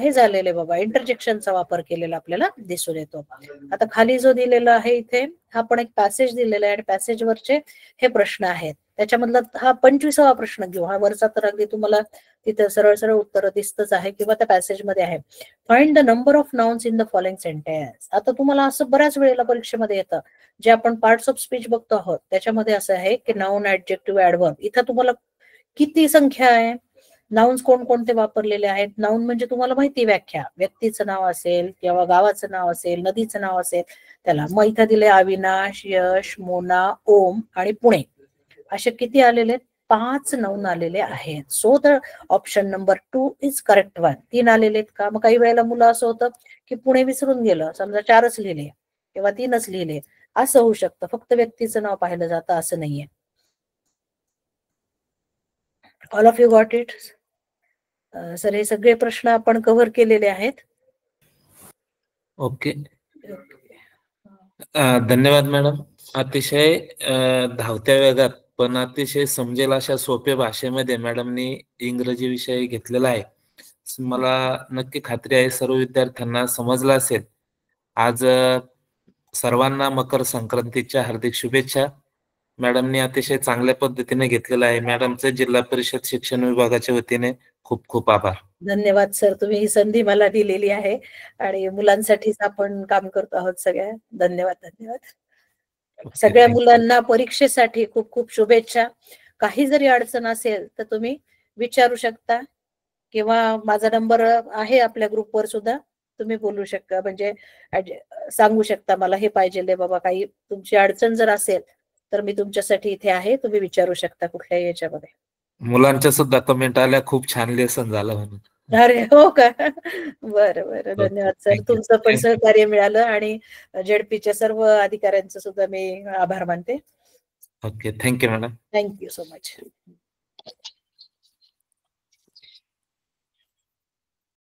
हे झालेले बाबा, इंटरजेक्शनचा वापर केलेला आपल्याला दिसून येतो. आता खाली जो दिलेला आहे इथे, हा पण एक पॅसेज दिलेला आहे, आणि पॅसेज वरचे हे प्रश्न आहेत. त्याच्यामधला हा 25वा प्रश्न घेऊ. हा वरचा तर अगदी तुम्हाला तिथे सरळ सरळ उत्तर दिसतच आहे किंवा त्या पॅसेज मध्ये आहे. Find the number of nouns in the following sentence. आता तुम्हाला असं बऱ्याच वेळेला परीक्षेमध्ये येतं, जे आपण पार्ट्स ऑफ स्पीच बघतो आहोत त्याच्यामध्ये असं आहे की नाउन, ऍडजेक्टिव्ह, ऍडव्हर्ब. इथं तुम्हाला किती संख्या आहे, नाउन्स कोणकोणते वापरलेले आहेत. नाउन म्हणजे तुम्हाला माहिती व्याख्या, व्यक्तीचं नाव असेल किंवा गावाचं नाव असेल, नदीचं नाव असेल त्याला. मग इथं दिले अविनाश, यश, मोना, ओम आणि पुणे. असे किती आलेले, 5 नाउन आलेले आहेत. So the option number 2 is correct one. 3 आलेले आहेत का. मग काही वेळेला मुलं असं होतं की पुणे विसरून गेलं, समजा 4च लिहिले किंवा 3च लिहिले, असं होऊ शकतं. फक्त व्यक्तीचं नाव पाहिलं जातं असं नाहीये. All of you got it? Sir हे सगळे प्रश्न आपण कव्हर केलेले आहेत. ओके. धन्यवाद मॅडम. अतिशय धावत्या वेगात पण अतिशय समजेल अशा सोप्या भाषेमध्ये मॅडमनी इंग्रजी विषय घेतलेला आहे. मला नक्की खात्री आहे सर्व विद्यार्थ्यांना समजलं असेल. आज सर्वांना मकर संक्रांतीच्या हार्दिक शुभेच्छा. मॅडमनी अतिशय चांगल्या पद्धतीने घेतलेलं आहे. मॅडमचे जिल्हा परिषद शिक्षण विभागाच्या वतीने खूप खूप आभार. धन्यवाद सर, तुम्ही ही संधी मला दिलेली आहे आणि मुलांसाठीच आपण काम करतो आहोत सगळ्या. धन्यवाद धन्यवाद. सगळ्या मुलांना परीक्षेसाठी खूप खूप शुभेच्छा. काही जरी अडचण असेल तर तुम्ही विचारू शकता किंवा माझा नंबर आहे आपल्या ग्रुपवर सुद्धा, तुम्ही बोलू शकता, म्हणजे सांगू शकता मला हे पाहिजे बाबा, काही तुमची अडचण जर असेल तर मी तुमच्यासाठी इथे आहे, तुम्ही विचारू शकता कुठल्याही याच्यामध्ये. मुलांच्या सुद्धा कमेंट आल्या खूप छान लेसन झालं म्हणून. अरे हो का? बरं बरं, धन्यवाद सर. तुमचं पण सहकार्य मिळालं आणि जेडपीच्या सर्व अधिकाऱ्यांचं सुद्धा मी आभार मानते. Okay, thank you madam. Thank you so much.